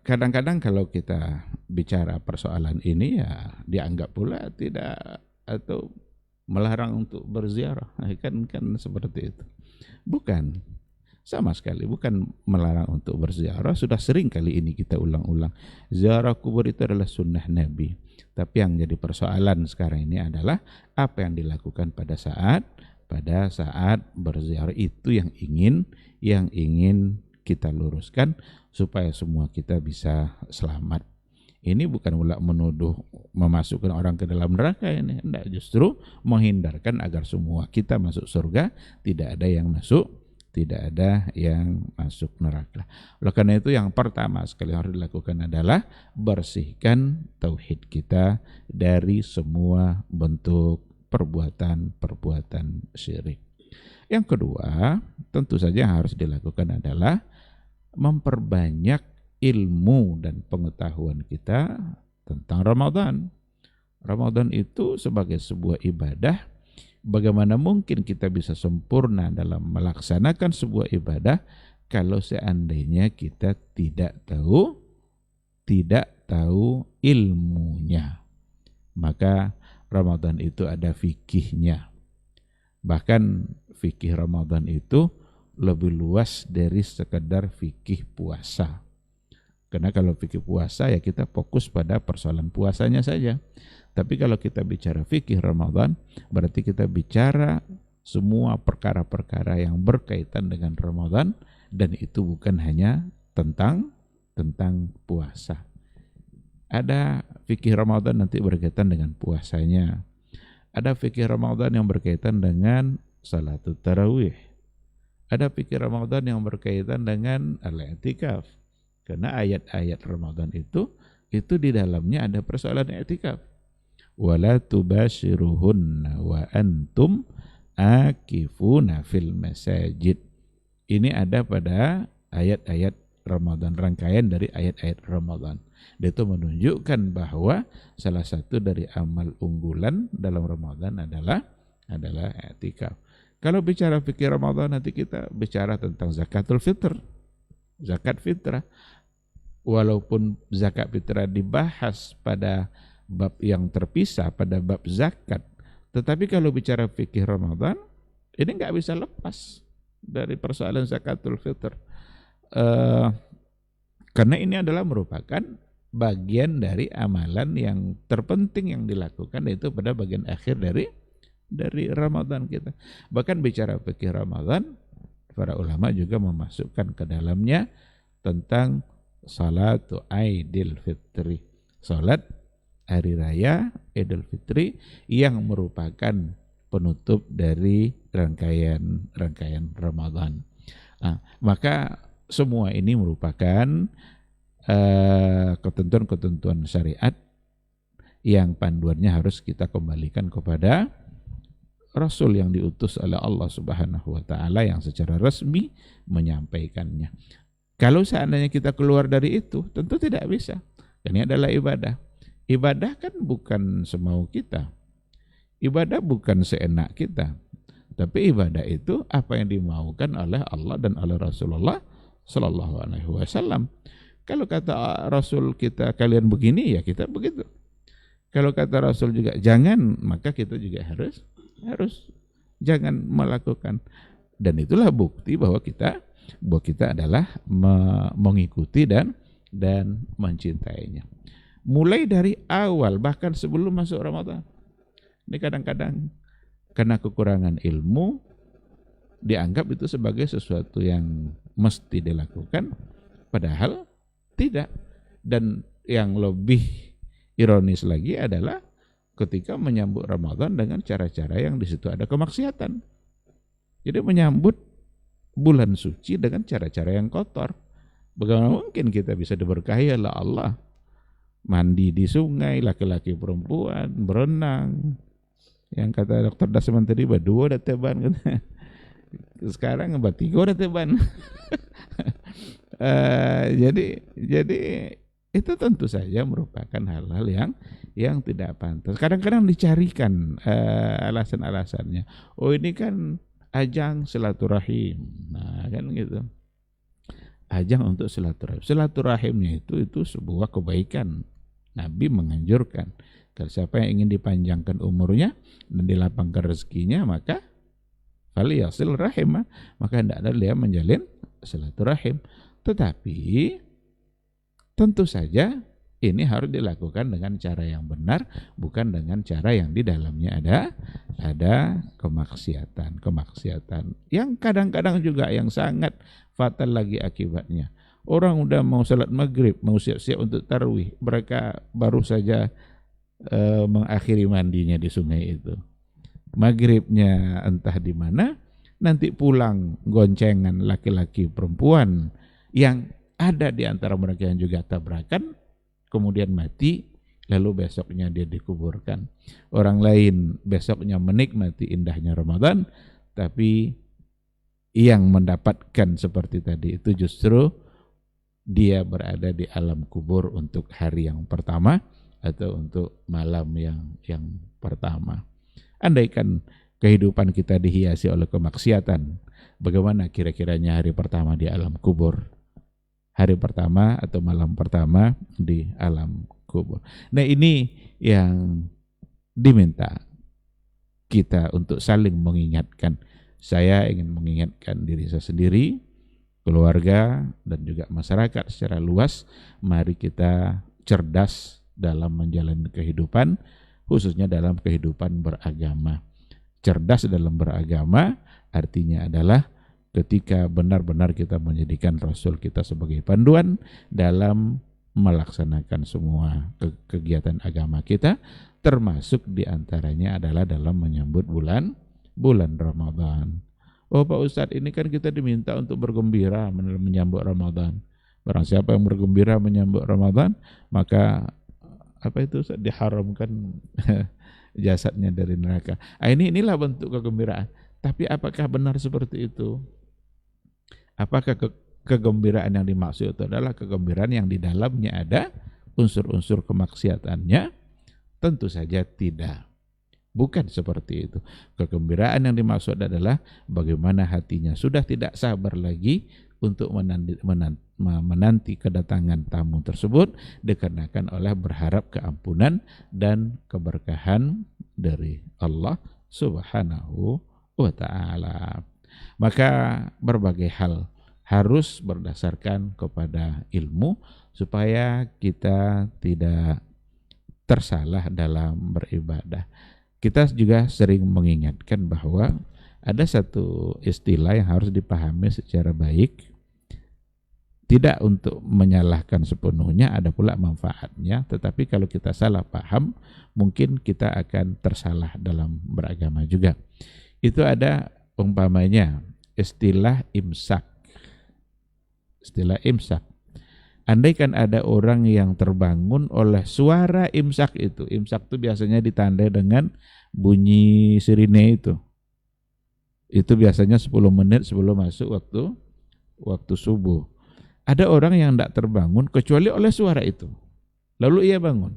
Kadang-kadang kalau kita bicara persoalan ini ya dianggap pula tidak atau melarang untuk berziarah. Kan seperti itu. Bukan. Sama sekali bukan melarang untuk berziarah. Sudah sering kali ini kita ulang-ulang. Ziarah kubur itu adalah sunnah Nabi. Tapi yang jadi persoalan sekarang ini adalah apa yang dilakukan pada saat berziarah itu yang ingin kita luruskan supaya semua kita bisa selamat. Ini bukan pula menuduh memasukkan orang ke dalam neraka ini. Tidak, justru menghindarkan agar semua kita masuk surga, tidak ada yang masuk neraka. Oleh karena itu yang pertama sekali harus dilakukan adalah bersihkan tauhid kita dari semua bentuk perbuatan syirik. Yang kedua, tentu saja yang harus dilakukan adalah memperbanyak ilmu dan pengetahuan kita tentang Ramadan. Ramadan itu sebagai sebuah ibadah. Bagaimana mungkin kita bisa sempurna dalam melaksanakan sebuah ibadah kalau seandainya kita tidak tahu ilmunya. Maka Ramadan itu ada fikihnya. Bahkan fikih Ramadan itu lebih luas dari sekedar fikih puasa. Karena kalau fikih puasa ya kita fokus pada persoalan puasanya saja. Tapi kalau kita bicara fikih Ramadan, berarti kita bicara semua perkara-perkara yang berkaitan dengan Ramadan, dan itu bukan hanya tentang puasa. Ada fikih Ramadan nanti berkaitan dengan puasanya. Ada fikih Ramadan yang berkaitan dengan salatul tarawih. Ada fikih Ramadan yang berkaitan dengan al-i'tikaf. Karena ayat-ayat Ramadan itu di dalamnya ada persoalan i'tikaf. Wala tubashiruhunna wa antum akifuna fil masajid. Ini ada pada ayat-ayat Ramadan, rangkaian dari ayat-ayat Ramadan. Itu menunjukkan bahwa salah satu dari amal unggulan dalam Ramadan adalah i'tikaf. Kalau bicara fikih Ramadan nanti kita bicara tentang zakatul fitr, zakat fitrah. Walaupun zakat fitrah dibahas pada bab yang terpisah, pada bab zakat, tetapi kalau bicara fikih Ramadan, ini nggak bisa lepas dari persoalan zakatul fitr. Karena ini adalah merupakan bagian dari amalan yang terpenting yang dilakukan, yaitu pada bagian akhir dari Ramadan kita. Bahkan bicara fikih Ramadan, para ulama juga memasukkan ke dalamnya tentang salatu Aidil Fitri, salat hari raya Idul Fitri yang merupakan penutup dari rangkaian Ramadan. Maka semua ini merupakan ketentuan-ketentuan syariat yang panduannya harus kita kembalikan kepada Rasul yang diutus oleh Allah Subhanahu wa taala yang secara resmi menyampaikannya. Kalau seandainya kita keluar dari itu, tentu tidak bisa. Ini adalah ibadah. Ibadah kan bukan semau kita. Ibadah bukan seenak kita. Tapi ibadah itu apa yang dimaukan oleh Allah dan oleh Rasulullah sallallahu alaihi wasallam. Kalau kata Rasul kita kalian begini, ya kita begitu. Kalau kata Rasul juga jangan, maka kita juga harus jangan melakukan. Dan itulah bukti bahwa kita adalah mengikuti dan mencintainya. Mulai dari awal, bahkan sebelum masuk Ramadan. Ini kadang-kadang karena kekurangan ilmu dianggap itu sebagai sesuatu yang mesti dilakukan, padahal tidak. Dan yang lebih ironis lagi adalah ketika menyambut Ramadan dengan cara-cara yang di situ ada kemaksiatan. Jadi menyambut bulan suci dengan cara-cara yang kotor. Bagaimana mungkin kita bisa diberkahi oleh Allah? Mandi di sungai, laki-laki perempuan, berenang. Yang kata Dr. Dasman tadi, berdua udah teban. Sekarang tiga udah teban. Jadi itu tentu saja merupakan hal-hal yang tidak pantas. Kadang-kadang dicarikan alasan-alasannya. Oh ini kan ajang silaturahim. Nah kan gitu. Ajang untuk silaturahim. Silaturahimnya itu sebuah kebaikan. Nabi menganjurkan. Kalau siapa yang ingin dipanjangkan umurnya dan dilapangkan rezekinya, maka falyasil rahimah, maka hendaklah dia menjalin silaturahim. Tetapi tentu saja ini harus dilakukan dengan cara yang benar, bukan dengan cara yang di dalamnya ada kemaksiatan yang kadang-kadang juga yang sangat fatal lagi akibatnya. Orang udah mau salat maghrib, mau siap-siap untuk tarawih, mereka baru saja mengakhiri mandinya di sungai itu. Maghribnya entah di mana, nanti pulang goncengan laki-laki perempuan yang ada di antara mereka yang juga tabrakan, kemudian mati, lalu besoknya dia dikuburkan. Orang lain besoknya menikmati indahnya Ramadan, tapi yang mendapatkan seperti tadi itu justru dia berada di alam kubur untuk hari yang pertama atau untuk malam yang pertama. Andaikan kehidupan kita dihiasi oleh kemaksiatan, bagaimana kira-kiranya hari pertama di alam kubur? Hari pertama atau malam pertama di alam kubur. Nah ini yang diminta kita untuk saling mengingatkan. Saya ingin mengingatkan diri saya sendiri, keluarga, dan juga masyarakat secara luas. Mari kita cerdas dalam menjalani kehidupan, khususnya dalam kehidupan beragama. Cerdas dalam beragama artinya adalah ketika benar-benar kita menjadikan Rasul kita sebagai panduan dalam melaksanakan semua kegiatan agama kita, termasuk diantaranya adalah dalam menyambut bulan Ramadan. Oh Pak Ustadz, ini kan kita diminta untuk bergembira menyambut Ramadan. Barang siapa yang bergembira menyambut Ramadan, maka diharamkan jasadnya dari neraka. Inilah bentuk kegembiraan. Tapi apakah benar seperti itu? Apakah kegembiraan yang dimaksud itu adalah kegembiraan yang di dalamnya ada unsur-unsur kemaksiatannya? Tentu saja tidak. Bukan seperti itu. Kegembiraan yang dimaksud adalah bagaimana hatinya sudah tidak sabar lagi untuk menanti kedatangan tamu tersebut, dikarenakan oleh berharap keampunan dan keberkahan dari Allah Subhanahu wa ta'ala. Maka berbagai hal harus berdasarkan kepada ilmu supaya kita tidak tersalah dalam beribadah. Kita juga sering mengingatkan bahwa ada satu istilah yang harus dipahami secara baik, tidak untuk menyalahkan sepenuhnya, ada pula manfaatnya, tetapi kalau kita salah paham, mungkin kita akan tersalah dalam beragama juga. Itu ada umpamanya istilah imsak. Istilah imsak. Andaikan ada orang yang terbangun oleh suara imsak itu biasanya ditandai dengan bunyi sirine itu. Itu biasanya 10 menit sebelum masuk waktu subuh. Ada orang yang tidak terbangun kecuali oleh suara itu. Lalu ia bangun.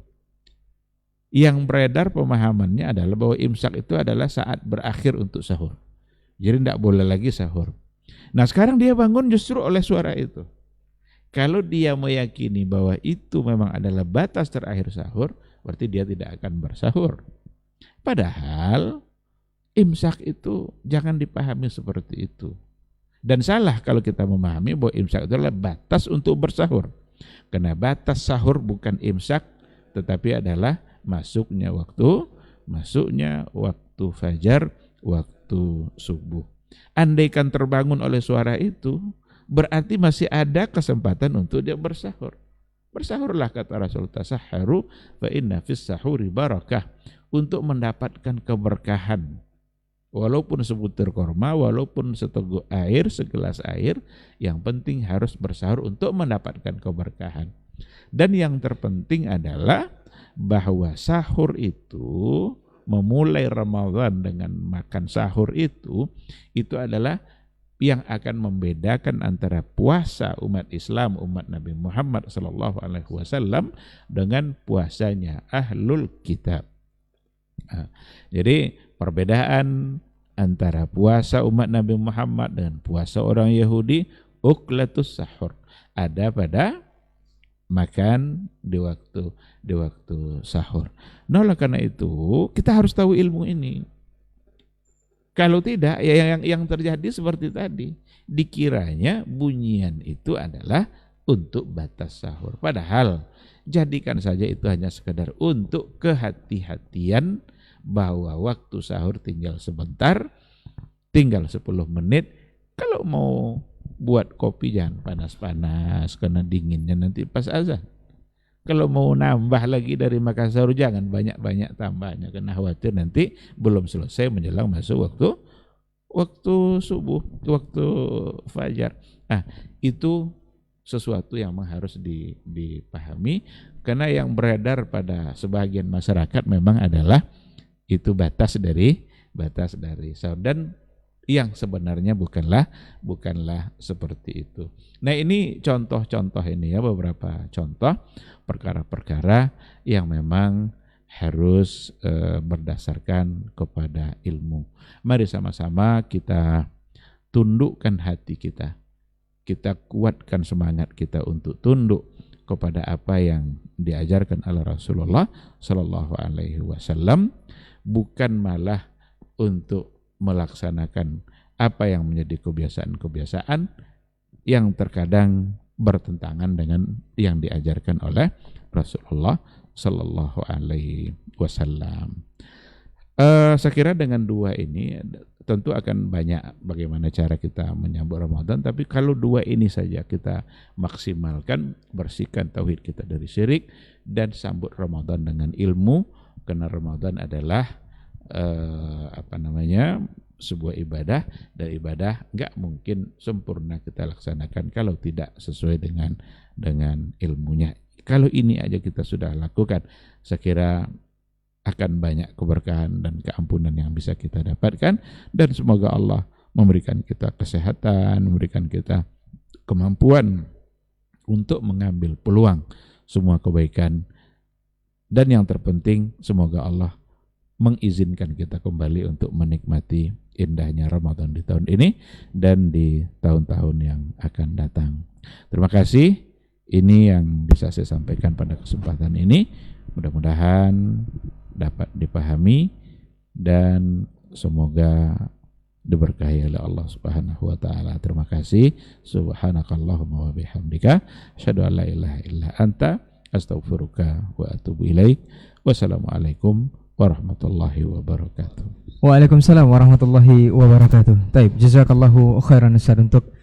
Yang beredar pemahamannya adalah bahwa imsak itu adalah saat berakhir untuk sahur. Jadi tidak boleh lagi sahur. Nah sekarang dia bangun justru oleh suara itu. Kalau dia meyakini bahwa itu memang adalah batas terakhir sahur, berarti dia tidak akan bersahur. Padahal imsak itu jangan dipahami seperti itu. Dan salah kalau kita memahami bahwa imsak itu adalah batas untuk bersahur. Karena batas sahur bukan imsak, tetapi adalah masuknya waktu fajar, waktu subuh. Andaikan terbangun oleh suara itu, berarti masih ada kesempatan untuk dia bersahur. Bersahurlah kata Rasul, tasahharu fa inna fis sahuri barakah, untuk mendapatkan keberkahan. Walaupun sebutir korma, walaupun seteguk air, segelas air, yang penting harus bersahur untuk mendapatkan keberkahan. Dan yang terpenting adalah bahwa sahur itu, memulai Ramadan dengan makan sahur itu adalah yang akan membedakan antara puasa umat Islam, umat Nabi Muhammad SAW dengan puasanya Ahlul Kitab. Nah, jadi perbedaan antara puasa umat Nabi Muhammad dengan puasa orang Yahudi, uklatus sahur, ada pada makan di waktu sahur. Nah, oleh karena itu kita harus tahu ilmu ini. Kalau tidak, ya yang terjadi seperti tadi, dikiranya bunyian itu adalah untuk batas sahur. Padahal jadikan saja itu hanya sekedar untuk kehati-hatian bahwa waktu sahur tinggal sebentar, tinggal 10 menit. Kalau mau buat kopi jangan panas-panas karena dinginnya nanti pas azan. Kalau mau nambah lagi dari makan sahur jangan banyak-banyak tambahnya karena khawatir nanti belum selesai menjelang masuk waktu subuh, waktu fajar. Nah, itu sesuatu yang harus dipahami karena yang beredar pada sebagian masyarakat memang adalah itu batas dari sahur, dan yang sebenarnya bukanlah seperti itu. Nah, ini contoh-contoh ini ya, beberapa contoh perkara-perkara yang memang harus berdasarkan kepada ilmu. Mari sama-sama kita tundukkan hati kita. Kita kuatkan semangat kita untuk tunduk kepada apa yang diajarkan oleh Rasulullah sallallahu alaihi wasallam, bukan malah untuk melaksanakan apa yang menjadi kebiasaan-kebiasaan yang terkadang bertentangan dengan yang diajarkan oleh Rasulullah sallallahu alaihi wasallam. Saya kira dengan dua ini tentu akan banyak bagaimana cara kita menyambut Ramadan, tapi kalau dua ini saja kita maksimalkan, bersihkan tauhid kita dari syirik dan sambut Ramadan dengan ilmu, karena Ramadan adalah sebuah ibadah, dan ibadah enggak mungkin sempurna kita laksanakan kalau tidak sesuai dengan ilmunya. Kalau ini aja kita sudah lakukan, saya kira akan banyak keberkahan dan keampunan yang bisa kita dapatkan, dan semoga Allah memberikan kita kesehatan, memberikan kita kemampuan untuk mengambil peluang semua kebaikan, dan yang terpenting semoga Allah mengizinkan kita kembali untuk menikmati indahnya Ramadan di tahun ini dan di tahun-tahun yang akan datang. Terima kasih. Ini yang bisa saya sampaikan pada kesempatan ini. Mudah-mudahan dapat dipahami dan semoga diberkahi oleh Allah Subhanahu wa taala. Terima kasih. Subhanakallahumma wa bihamdika asyhadu an la ilaha illa anta astaghfiruka wa atubu ilaik. Wassalamualaikum warahmatullahi wabarakatuh. Waalaikumsalam warahmatullahi wabarakatuh. Taib, jazakallahu khairan Ustaz untuk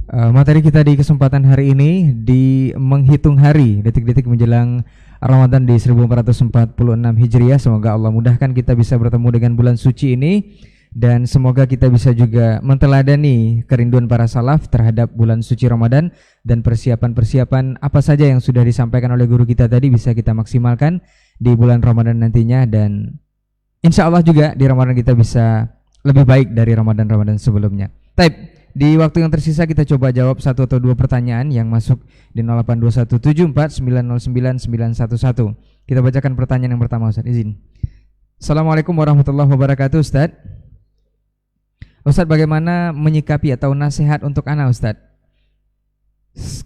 materi kita di kesempatan hari ini di menghitung hari detik-detik menjelang Ramadan di 1446 Hijriah. Semoga Allah mudahkan kita bisa bertemu dengan bulan suci ini dan semoga kita bisa juga menteladani kerinduan para salaf terhadap bulan suci Ramadan dan persiapan-persiapan apa saja yang sudah disampaikan oleh guru kita tadi bisa kita maksimalkan di bulan Ramadan nantinya, dan insya Allah juga di Ramadan kita bisa lebih baik dari Ramadan-Ramadan sebelumnya. Taib, di waktu yang tersisa kita coba jawab satu atau dua pertanyaan yang masuk di 082174909911. Kita bacakan pertanyaan yang pertama, Ustaz, izin. Assalamualaikum warahmatullahi wabarakatuh, Ustaz. Ustaz, bagaimana menyikapi atau nasihat untuk anak, Ustaz?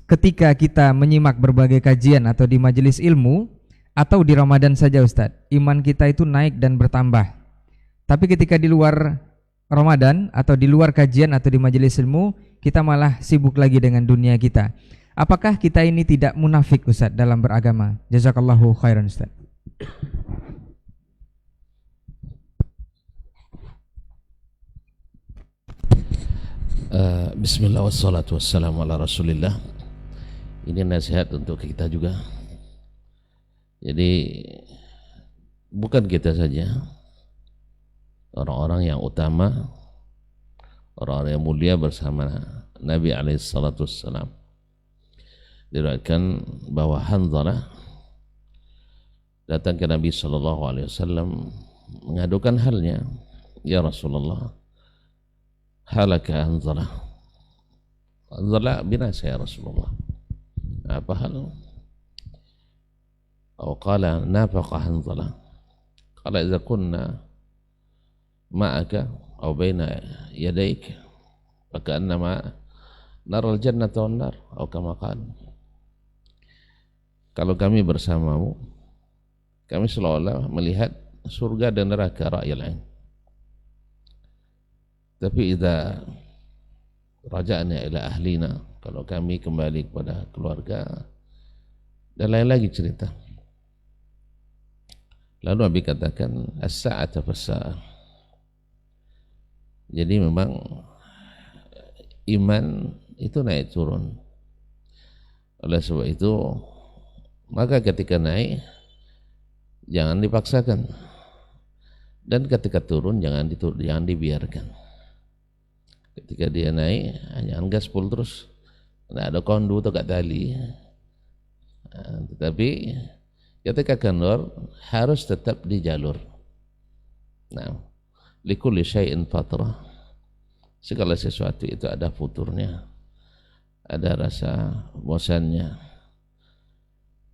Ketika kita menyimak berbagai kajian atau di majelis ilmu atau di Ramadan saja, Ustaz, iman kita itu naik dan bertambah. Tapi ketika di luar Ramadan atau di luar kajian atau di majelis ilmu, kita malah sibuk lagi dengan dunia kita. Apakah kita ini tidak munafik, Ustaz, dalam beragama? Jazakallahu khairan, Ustaz. Bismillah wassalatu wassalamu ala rasulillah. Ini nasihat untuk kita juga. Jadi bukan kita saja, orang-orang yang utama, orang-orang yang mulia bersama Nabi alaihissalatu wassalam. Diriwayatkan bahwa Hanzalah datang ke Nabi sallallahu alaihi wasallam mengadukan halnya, ya Rasulullah, halaka Hanzalah. Hanzalah binasa ya Rasulullah. Apa hal? أو قال نافق حنظلة قال إذا كنا معك أو بين يديك فكأنما نرى الجنة والنار أو كما قال. Kalau kami bersamamu, kami seolah-olah melihat surga dan neraka ra'yal ain. Tapi idza raja'na ila ahlina, kalau kami kembali kepada keluarga, dan lain lagi cerita. Lalu Nabi katakan as-sa'ata fas-sa'ah. Jadi memang iman itu naik turun. Oleh sebab itu maka ketika naik jangan dipaksakan, dan ketika turun jangan dibiarkan. Ketika dia naik jangan gaspol terus, nah, ada kondu atau kat tali. Tetapi ketika kendor harus tetap di jalur. Nah, likulli syai'in fatrah. Segala sesuatu itu ada futurnya, ada rasa bosannya.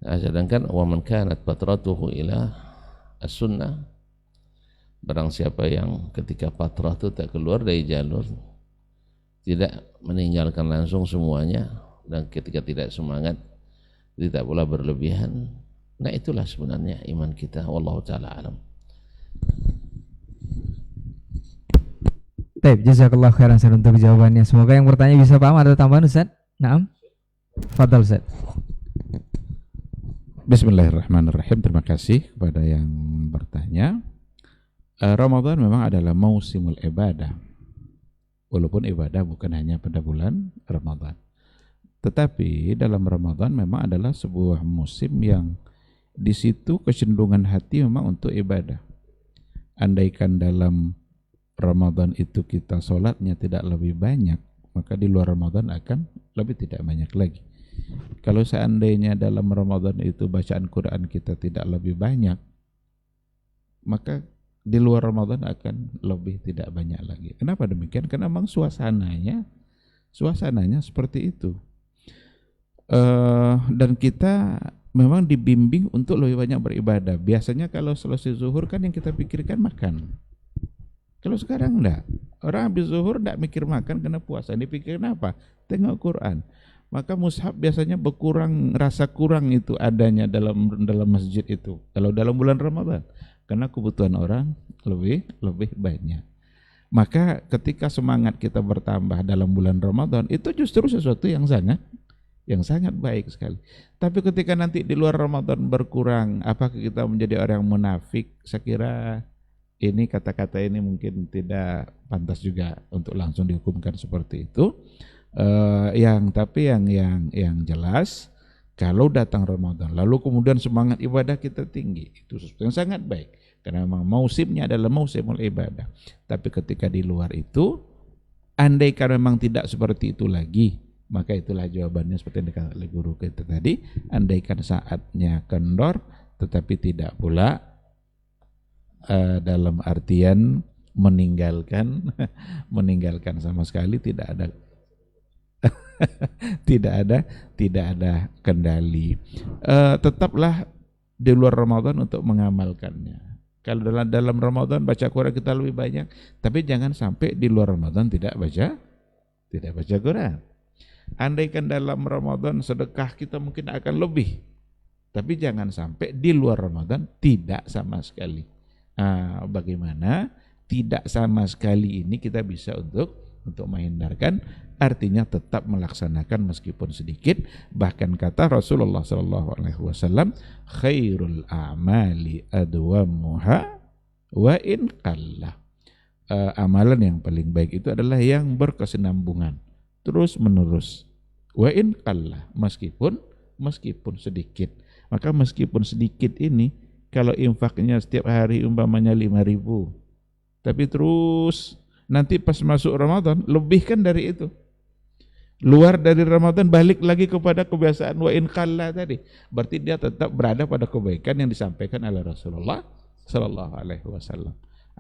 Nah, sedangkan wa man kanat fatratuhu ila as-sunnah, barang siapa yang ketika fatrah itu tak keluar dari jalur, tidak meninggalkan langsung semuanya, dan ketika tidak semangat, tidak pula berlebihan. Nah, itulah sebenarnya iman kita. Wallahu ta'ala alam. Baik, jazakallahu khairan Ustaz untuk jawabannya. Semoga yang bertanya bisa paham. Ada tambahan, Ustaz? Naam. Fadhal, Ustaz. Bismillahirrahmanirrahim. Terima kasih kepada yang bertanya. Ramadan memang adalah mausimul ibadah. Walaupun ibadah bukan hanya pada bulan Ramadan, tetapi dalam Ramadan memang adalah sebuah musim yang di situ kecenderungan hati memang untuk ibadah. Andaikan dalam Ramadan itu kita sholatnya tidak lebih banyak, maka di luar Ramadan akan lebih tidak banyak lagi. Kalau seandainya dalam Ramadan itu bacaan Quran kita tidak lebih banyak, maka di luar Ramadan akan lebih tidak banyak lagi. Kenapa demikian? Karena memang suasananya seperti itu. Dan kita memang dibimbing untuk lebih banyak beribadah. Biasanya kalau selesai zuhur kan yang kita pikirkan makan. Kalau sekarang enggak. Orang habis zuhur enggak mikir makan karena puasa. Dipikirin apa? Tengok Quran. Maka mushaf biasanya berkurang, rasa kurang itu adanya dalam masjid itu. Kalau dalam bulan Ramadan, karena kebutuhan orang lebih banyak. Maka ketika semangat kita bertambah dalam bulan Ramadan, itu justru sesuatu yang sangat baik sekali. Tapi ketika nanti di luar Ramadan berkurang, apakah kita menjadi orang munafik? Saya kira ini kata-kata ini mungkin tidak pantas juga untuk langsung dihukumkan seperti itu. Tapi yang jelas, kalau datang Ramadan lalu kemudian semangat ibadah kita tinggi, itu sesuatu yang sangat baik karena memang musimnya adalah musimul ibadah. Tapi ketika di luar itu, andaikan memang tidak seperti itu lagi, maka itulah jawabannya seperti yang dikatakan oleh guru kita tadi, andaikan saatnya kendor tetapi tidak pula dalam artian meninggalkan sama sekali, tidak ada kendali. Tetaplah di luar Ramadan untuk mengamalkannya. Kalau dalam Ramadan baca Quran kita lebih banyak, tapi jangan sampai di luar Ramadan tidak baca Quran. Andaikan dalam Ramadan sedekah kita mungkin akan lebih, tapi jangan sampai di luar Ramadan tidak sama sekali. Bagaimana tidak sama sekali ini kita bisa untuk menghindarkan, artinya tetap melaksanakan meskipun sedikit. Bahkan kata Rasulullah SAW, khairul a'mali adwamuha wa in qalla. Amalan yang paling baik itu adalah yang berkesinambungan, terus menerus. Wa in qalla, meskipun sedikit. Maka meskipun sedikit ini, kalau infaknya setiap hari umpamanya 5.000, tapi terus nanti pas masuk Ramadan lebihkan dari itu. Luar dari Ramadan balik lagi kepada kebiasaan wa in qalla tadi. Berarti dia tetap berada pada kebaikan yang disampaikan oleh Rasulullah sallallahu alaihi wasallam.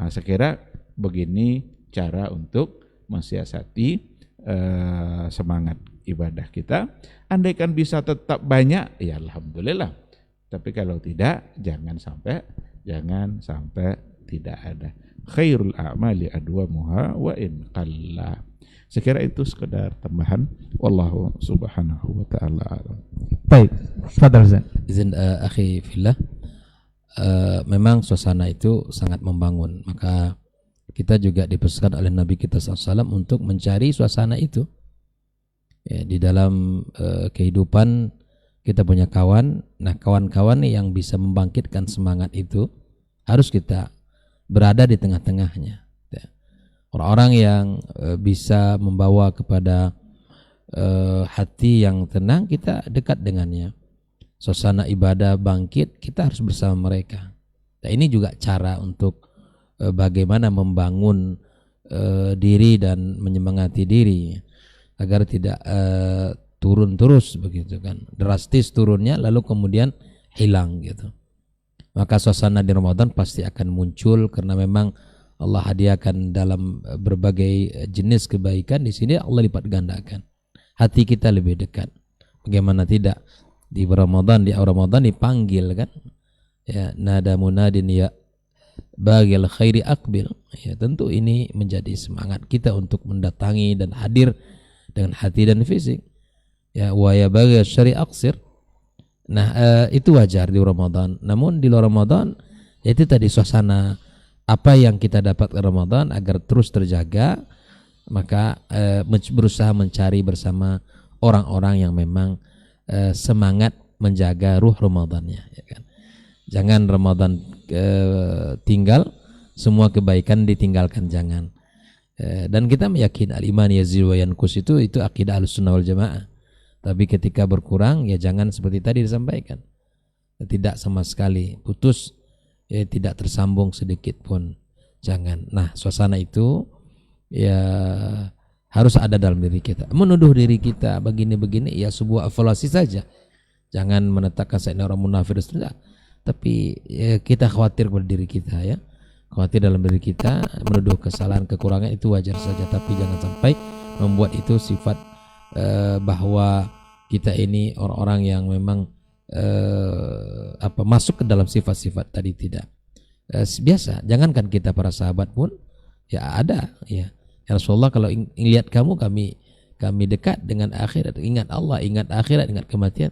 Saya kira begini cara untuk mensiasati semangat ibadah kita. Andaikan bisa tetap banyak, ya alhamdulillah. Tapi kalau tidak, jangan sampai tidak ada. Khairul a'mali adwamuha wa in qalla. Saya kira itu sekedar tambahan. Wallahu subhanahu wa ta'ala alam. Baik, fadhal Zan. Izin akhi fillah, memang suasana itu sangat membangun. Maka kita juga dipesankan oleh Nabi kita SAW untuk mencari suasana itu. Ya, di dalam kehidupan kita punya kawan. Nah, kawan-kawan yang bisa membangkitkan semangat itu harus kita berada di tengah-tengahnya. Orang-orang yang bisa membawa kepada hati yang tenang, kita dekat dengannya. Suasana ibadah bangkit, kita harus bersama mereka. Nah, ini juga cara untuk bagaimana membangun diri dan menyemangati diri agar tidak turun terus begitu kan. Drastis turunnya lalu kemudian hilang gitu. Maka suasana di Ramadan pasti akan muncul karena memang Allah hadiahkan dalam berbagai jenis kebaikan. Di sini Allah lipat gandakan. Hati kita lebih dekat. Bagaimana tidak di Ramadan, di awal Ramadan dipanggil kan? Ya, nada munadin ya bagil khairi akbil. Ya, tentu ini menjadi semangat kita untuk mendatangi dan hadir dengan hati dan fisik. Ya, wa ya bagil syari aksir. Nah, itu wajar di Ramadan. Namun di luar Ramadan, itu tadi suasana apa yang kita dapat di Ramadan agar terus terjaga, maka berusaha mencari bersama orang-orang yang memang semangat menjaga ruh Ramadannya. Ya kan? Jangan Ramadan tinggal, semua kebaikan ditinggalkan, jangan. Dan kita meyakini al-iman yazid wa yanqus itu akidah Ahlussunnah wal Jamaah. Tapi ketika berkurang, ya jangan seperti tadi disampaikan. Tidak sama sekali putus, ya tidak tersambung sedikit pun, jangan. Nah, suasana itu ya harus ada dalam diri kita. Menuduh diri kita begini-begini ya sebuah evaluasi saja. Jangan menetapkan saya ini orang munafik dan tapi ya, kita khawatir pada diri kita ya. Khawatir dalam diri kita, menuduh kesalahan, kekurangan itu wajar saja, tapi jangan sampai membuat itu sifat bahwa kita ini orang-orang yang memang masuk ke dalam sifat-sifat tadi, tidak. Biasa, jangankan kita para sahabat pun ya ada ya. Ya Rasulullah, kalau lihat kamu kami dekat dengan akhirat, ingat Allah, ingat akhirat, ingat kematian.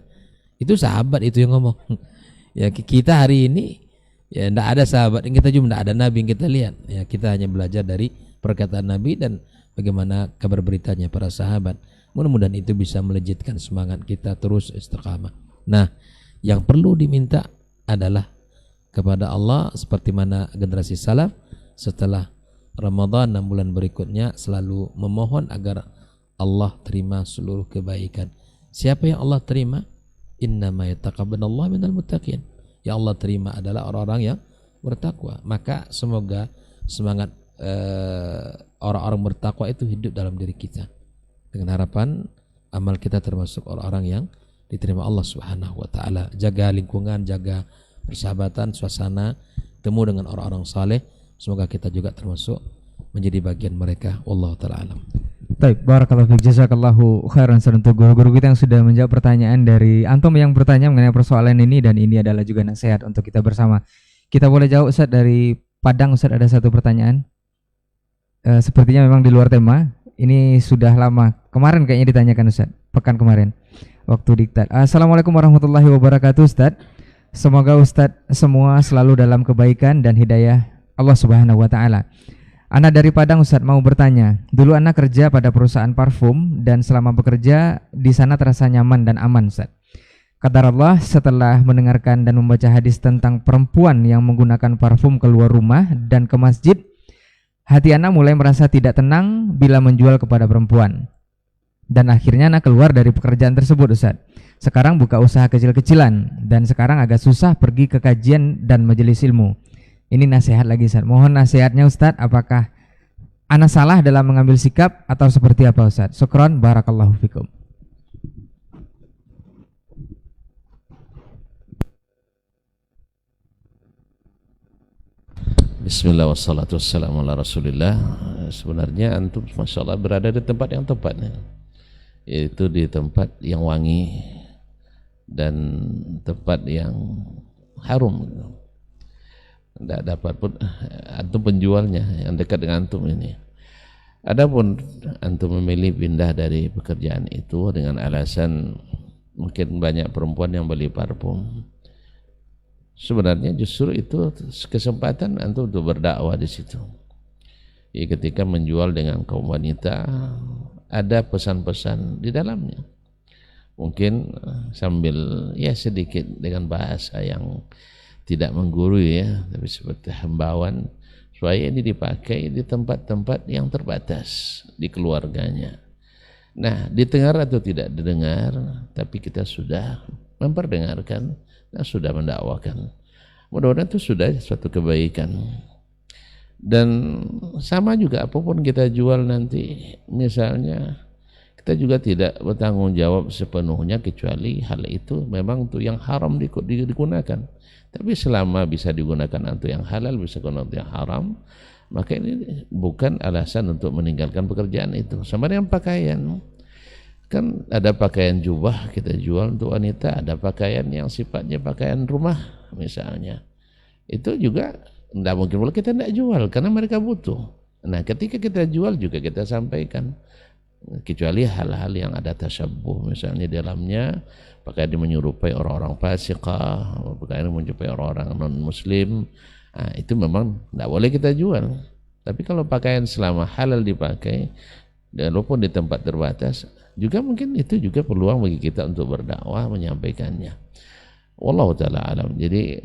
Itu sahabat itu yang ngomong. Ya kita hari ini ya tidak ada sahabat yang kita jumpa, tidak ada nabi yang kita lihat. Ya kita hanya belajar dari perkataan nabi dan bagaimana kabar beritanya para sahabat. Mudah-mudahan itu bisa melejitkan semangat kita terus istiqamah. Nah, yang perlu diminta adalah kepada Allah seperti mana generasi salaf setelah Ramadan 6 bulan berikutnya selalu memohon agar Allah terima seluruh kebaikan. Siapa yang Allah terima? Innama yataqabbalallahu minal muttaqin. Yang Allah terima adalah orang-orang yang bertakwa. Maka semoga semangat orang-orang bertakwa itu hidup dalam diri kita, dengan harapan amal kita termasuk orang-orang yang diterima Allah Subhanahu wa taala. Jaga lingkungan, jaga persahabatan, suasana, temu dengan orang-orang saleh. Semoga kita juga termasuk menjadi bagian mereka. Wallahu taala alam. Baik, barakallahu fiik, jazakallahu khairan untuk guru-guru kita yang sudah menjawab pertanyaan dari antum yang bertanya mengenai persoalan ini, dan ini adalah juga nasihat untuk kita bersama. Kita boleh jawab Ustaz dari Padang. Ustaz, ada satu pertanyaan. Sepertinya memang di luar tema. Ini sudah lama. Kemarin kayaknya ditanyakan Ustaz, pekan kemarin waktu diktat. Assalamualaikum warahmatullahi wabarakatuh Ustaz. Semoga Ustaz semua selalu dalam kebaikan dan hidayah Allah Subhanahu wa taala. Ana dari Padang Ustaz, mau bertanya. Dulu ana kerja pada perusahaan parfum dan selama bekerja di sana terasa nyaman dan aman Ustaz. Qadarullah, setelah mendengarkan dan membaca hadis tentang perempuan yang menggunakan parfum keluar rumah dan ke masjid, hati ana mulai merasa tidak tenang bila menjual kepada perempuan. Dan akhirnya ana keluar dari pekerjaan tersebut Ustaz. Sekarang buka usaha kecil-kecilan dan sekarang agak susah pergi ke kajian dan majelis ilmu. Ini nasihat lagi Ustaz. Mohon nasihatnya Ustaz, apakah ana salah dalam mengambil sikap atau seperti apa Ustaz? Syukran, barakallahu fikum. Bismillah wassalatu wassalamu ala rasulillah. Sebenarnya antum Masya Allah berada di tempat yang tepat, yaitu di tempat yang wangi dan tempat yang harum. Tidak dapat pun antum penjualnya yang dekat dengan antum ini. Adapun antum memilih pindah dari pekerjaan itu dengan alasan mungkin banyak perempuan yang beli parfum, sebenarnya justru itu kesempatan antum untuk berdakwah di situ. Ya, ketika menjual dengan kaum wanita ada pesan-pesan di dalamnya. Mungkin sambil ya sedikit dengan bahasa yang tidak menggurui ya, tapi seperti himbauan supaya ini dipakai di tempat-tempat yang terbatas di keluarganya. Nah, didengar atau tidak didengar, tapi kita sudah memperdengarkan dan sudah mendakwakan. Mudah-mudahan itu sudah suatu kebaikan. Dan sama juga apapun kita jual nanti, misalnya kita juga tidak bertanggung jawab sepenuhnya kecuali hal itu memang untuk yang haram digunakan. Tapi selama bisa digunakan untuk yang halal, bisa digunakan untuk yang haram, maka ini bukan alasan untuk meninggalkan pekerjaan itu. Sama dengan pakaian, kan ada pakaian jubah kita jual untuk wanita, ada pakaian yang sifatnya pakaian rumah misalnya, itu juga tidak mungkin boleh kita tidak jual karena mereka butuh. Nah, ketika kita jual juga kita sampaikan, kecuali hal-hal yang ada tasyabuh, misalnya di dalamnya pakaian yang menyerupai orang-orang fasiqah, pakaian yang menyerupai orang-orang non-muslim, nah, itu memang tidak boleh kita jual. Tapi kalau pakaian selama halal dipakai, dan walaupun di tempat terbatas, juga mungkin itu juga peluang bagi kita untuk berdakwah, menyampaikannya. Wallahu ta'ala alam. Jadi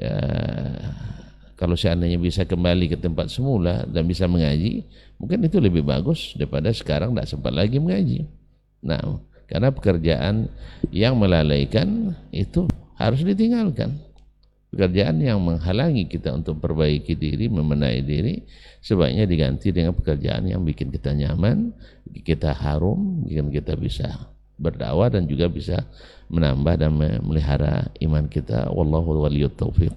kalau seandainya bisa kembali ke tempat semula dan bisa mengaji, mungkin itu lebih bagus daripada sekarang tidak sempat lagi mengaji. Nah, karena pekerjaan yang melalaikan itu harus ditinggalkan. Pekerjaan yang menghalangi kita untuk perbaiki diri, membenahi diri, sebaiknya diganti dengan pekerjaan yang bikin kita nyaman, bikin kita harum, bikin kita bisa berdakwah dan juga bisa menambah dan memelihara iman kita. Wallahu waliyut taufiq.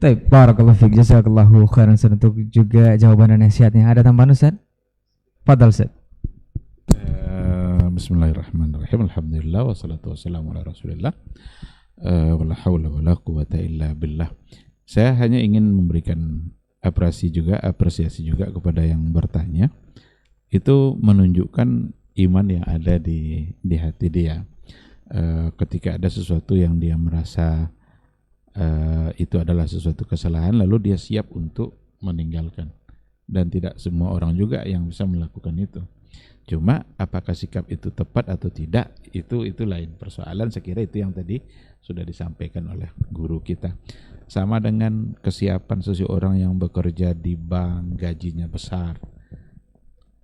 Baik, barakallahu fiik, jazakallahu khairan untuk juga jawaban dan nasihatnya. Ada tambahan Ustaz? Fadhal Ustaz. Bismillahirrahmanirrahim. Alhamdulillah wassalatu wassalamu ala Rasulillah. Wala haula wala quwata illa billah. Saya hanya ingin memberikan apresiasi juga kepada yang bertanya. Itu menunjukkan iman yang ada di hati dia. Ketika ada sesuatu yang dia merasa itu adalah sesuatu kesalahan, lalu dia siap untuk meninggalkan. Dan tidak semua orang juga yang bisa melakukan itu. Cuma apakah sikap itu tepat atau tidak, itu lain persoalan. Saya kira itu yang tadi sudah disampaikan oleh guru kita. Sama dengan kesiapan seseorang yang bekerja di bank, gajinya besar,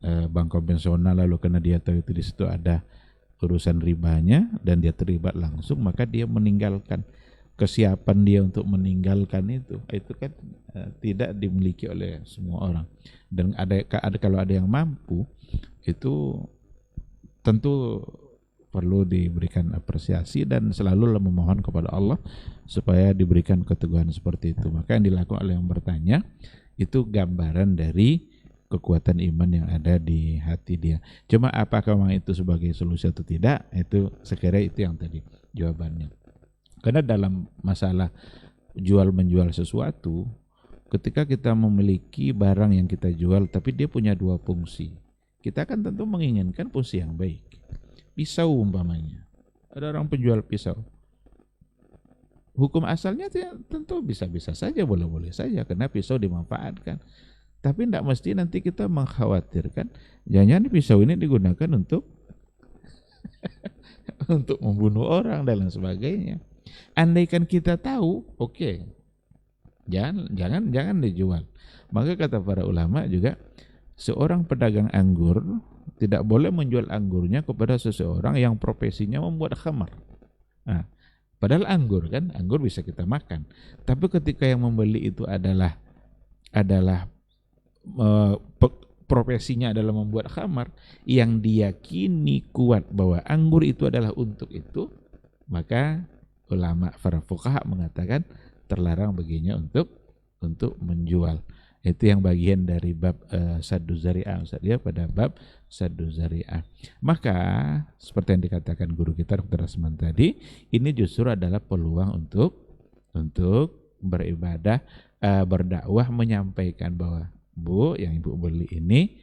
bank konvensional, lalu karena dia tahu itu di situ ada urusan ribanya dan dia terlibat langsung, maka dia meninggalkan. Kesiapan dia untuk meninggalkan itu kan tidak dimiliki oleh semua orang. Dan kalau ada yang mampu, itu tentu perlu diberikan apresiasi dan selalu memohon kepada Allah supaya diberikan keteguhan seperti itu. Maka yang dilakukan oleh yang bertanya itu gambaran dari kekuatan iman yang ada di hati dia. Cuma apakah memang itu sebagai solusi atau tidak, itu sekira itu yang tadi jawabannya. Karena dalam masalah jual menjual sesuatu, ketika kita memiliki barang yang kita jual tapi dia punya dua fungsi, kita kan tentu menginginkan fungsi yang baik. Pisau umpamanya, ada orang penjual pisau, hukum asalnya tentu bisa-bisa saja, boleh-boleh saja karena pisau dimanfaatkan. Tapi tidak mesti nanti kita mengkhawatirkan jangan-jangan pisau ini digunakan untuk untuk membunuh orang dan lain sebagainya. Andaikan kita tahu, oke, jangan dijual. Maka kata para ulama juga, seorang pedagang anggur tidak boleh menjual anggurnya kepada seseorang yang profesinya membuat khamar. Nah, padahal anggur bisa kita makan. Tapi ketika yang membeli itu adalah profesinya adalah membuat khamar, yang diyakini kuat bahwa anggur itu adalah untuk itu, maka ulama para fuqaha mengatakan terlarang baginya untuk menjual. Itu yang bagian dari bab saddu zari'ah, dia pada bab saddu zari'ah. Maka seperti yang dikatakan guru kita Dr. Asman tadi, ini justru adalah peluang untuk beribadah, berdakwah, menyampaikan bahwa Bu, yang ibu beli ini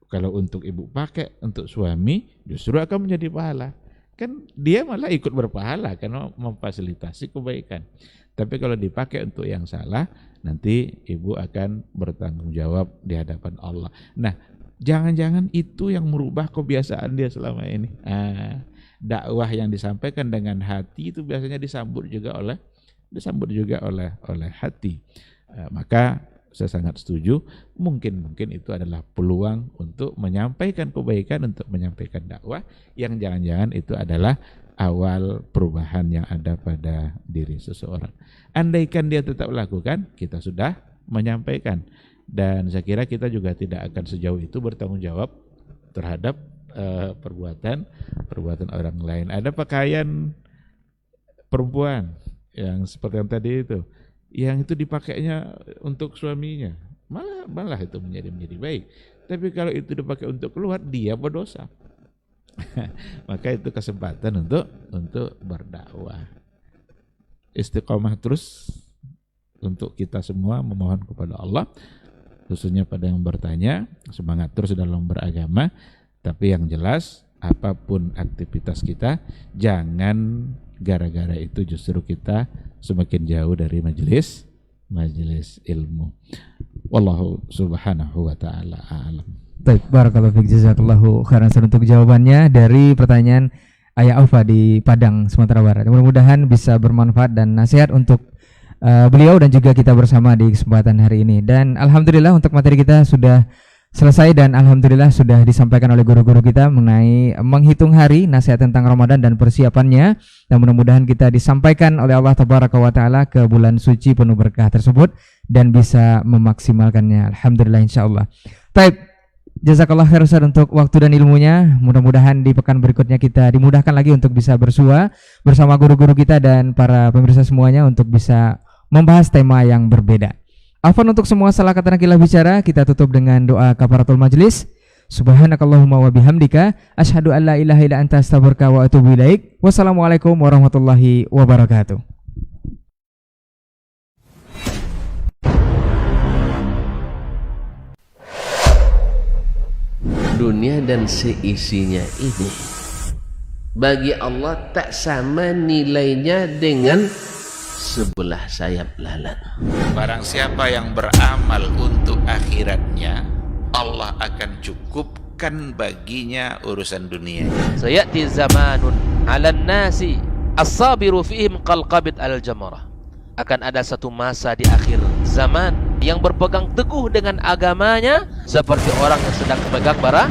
kalau untuk ibu pakai untuk suami justru akan menjadi pahala. Kan dia malah ikut berpahala karena memfasilitasi kebaikan. Tapi kalau dipakai untuk yang salah, nanti ibu akan bertanggung jawab di hadapan Allah. Nah, jangan-jangan itu yang merubah kebiasaan dia selama ini. Dakwah yang disampaikan dengan hati itu biasanya disambut juga oleh hati. Maka saya sangat setuju, mungkin itu adalah peluang untuk menyampaikan kebaikan, untuk menyampaikan dakwah yang jangan-jangan itu adalah awal perubahan yang ada pada diri seseorang. Andaikan dia tetap lakukan, kita sudah menyampaikan, dan saya kira kita juga tidak akan sejauh itu bertanggung jawab terhadap perbuatan orang lain. Ada pakaian perempuan yang seperti yang tadi itu, yang itu dipakainya untuk suaminya, malah itu menjadi baik. Tapi kalau itu dipakai untuk keluar, dia berdosa. Maka itu kesempatan untuk berdakwah. Istiqomah terus untuk kita semua, memohon kepada Allah, khususnya pada yang bertanya, semangat terus dalam beragama. Tapi yang jelas, apapun aktivitas kita, jangan gara-gara itu justru kita semakin jauh dari majelis ilmu. Wallahu subhanahu wa ta'ala a'lam. Baik, barakallahu fiik, jazakallahu khairan untuk jawabannya dari pertanyaan Ayah Aufa di Padang, Sumatera Barat. Mudah-mudahan bisa bermanfaat dan nasihat untuk beliau dan juga kita bersama di kesempatan hari ini. Dan alhamdulillah untuk materi kita sudah selesai dan alhamdulillah sudah disampaikan oleh guru-guru kita mengenai menghitung hari, nasihat tentang Ramadan dan persiapannya, dan mudah-mudahan kita disampaikan oleh Allah Tabaraka wa Ta'ala ke bulan suci penuh berkah tersebut dan bisa memaksimalkannya, alhamdulillah insyaallah. Baik, jazakallah khair Ustaz untuk waktu dan ilmunya. Mudah-mudahan di pekan berikutnya kita dimudahkan lagi untuk bisa bersua bersama guru-guru kita dan para pemirsa semuanya untuk bisa membahas tema yang berbeda. Afwan untuk semua salah kata nakilah bicara, kita tutup dengan doa kafaratul majlis. Subhanakallahumma wa bihamdika asyhadu an la ilaha illa anta astaghfiruka wa atubu ilaik. Wassalamualaikum warahmatullahi wabarakatuh. Dunia dan seisinya ini bagi Allah tak sama nilainya dengan sebelah sayap lalat. Barang siapa yang beramal untuk akhiratnya, Allah akan cukupkan baginya urusan dunia. Sayati zamanun 'alan nasi as-sabiru fihim qalqabit al-jamarah. Akan ada satu masa di akhir zaman yang berpegang teguh dengan agamanya seperti orang yang sedang memegang bara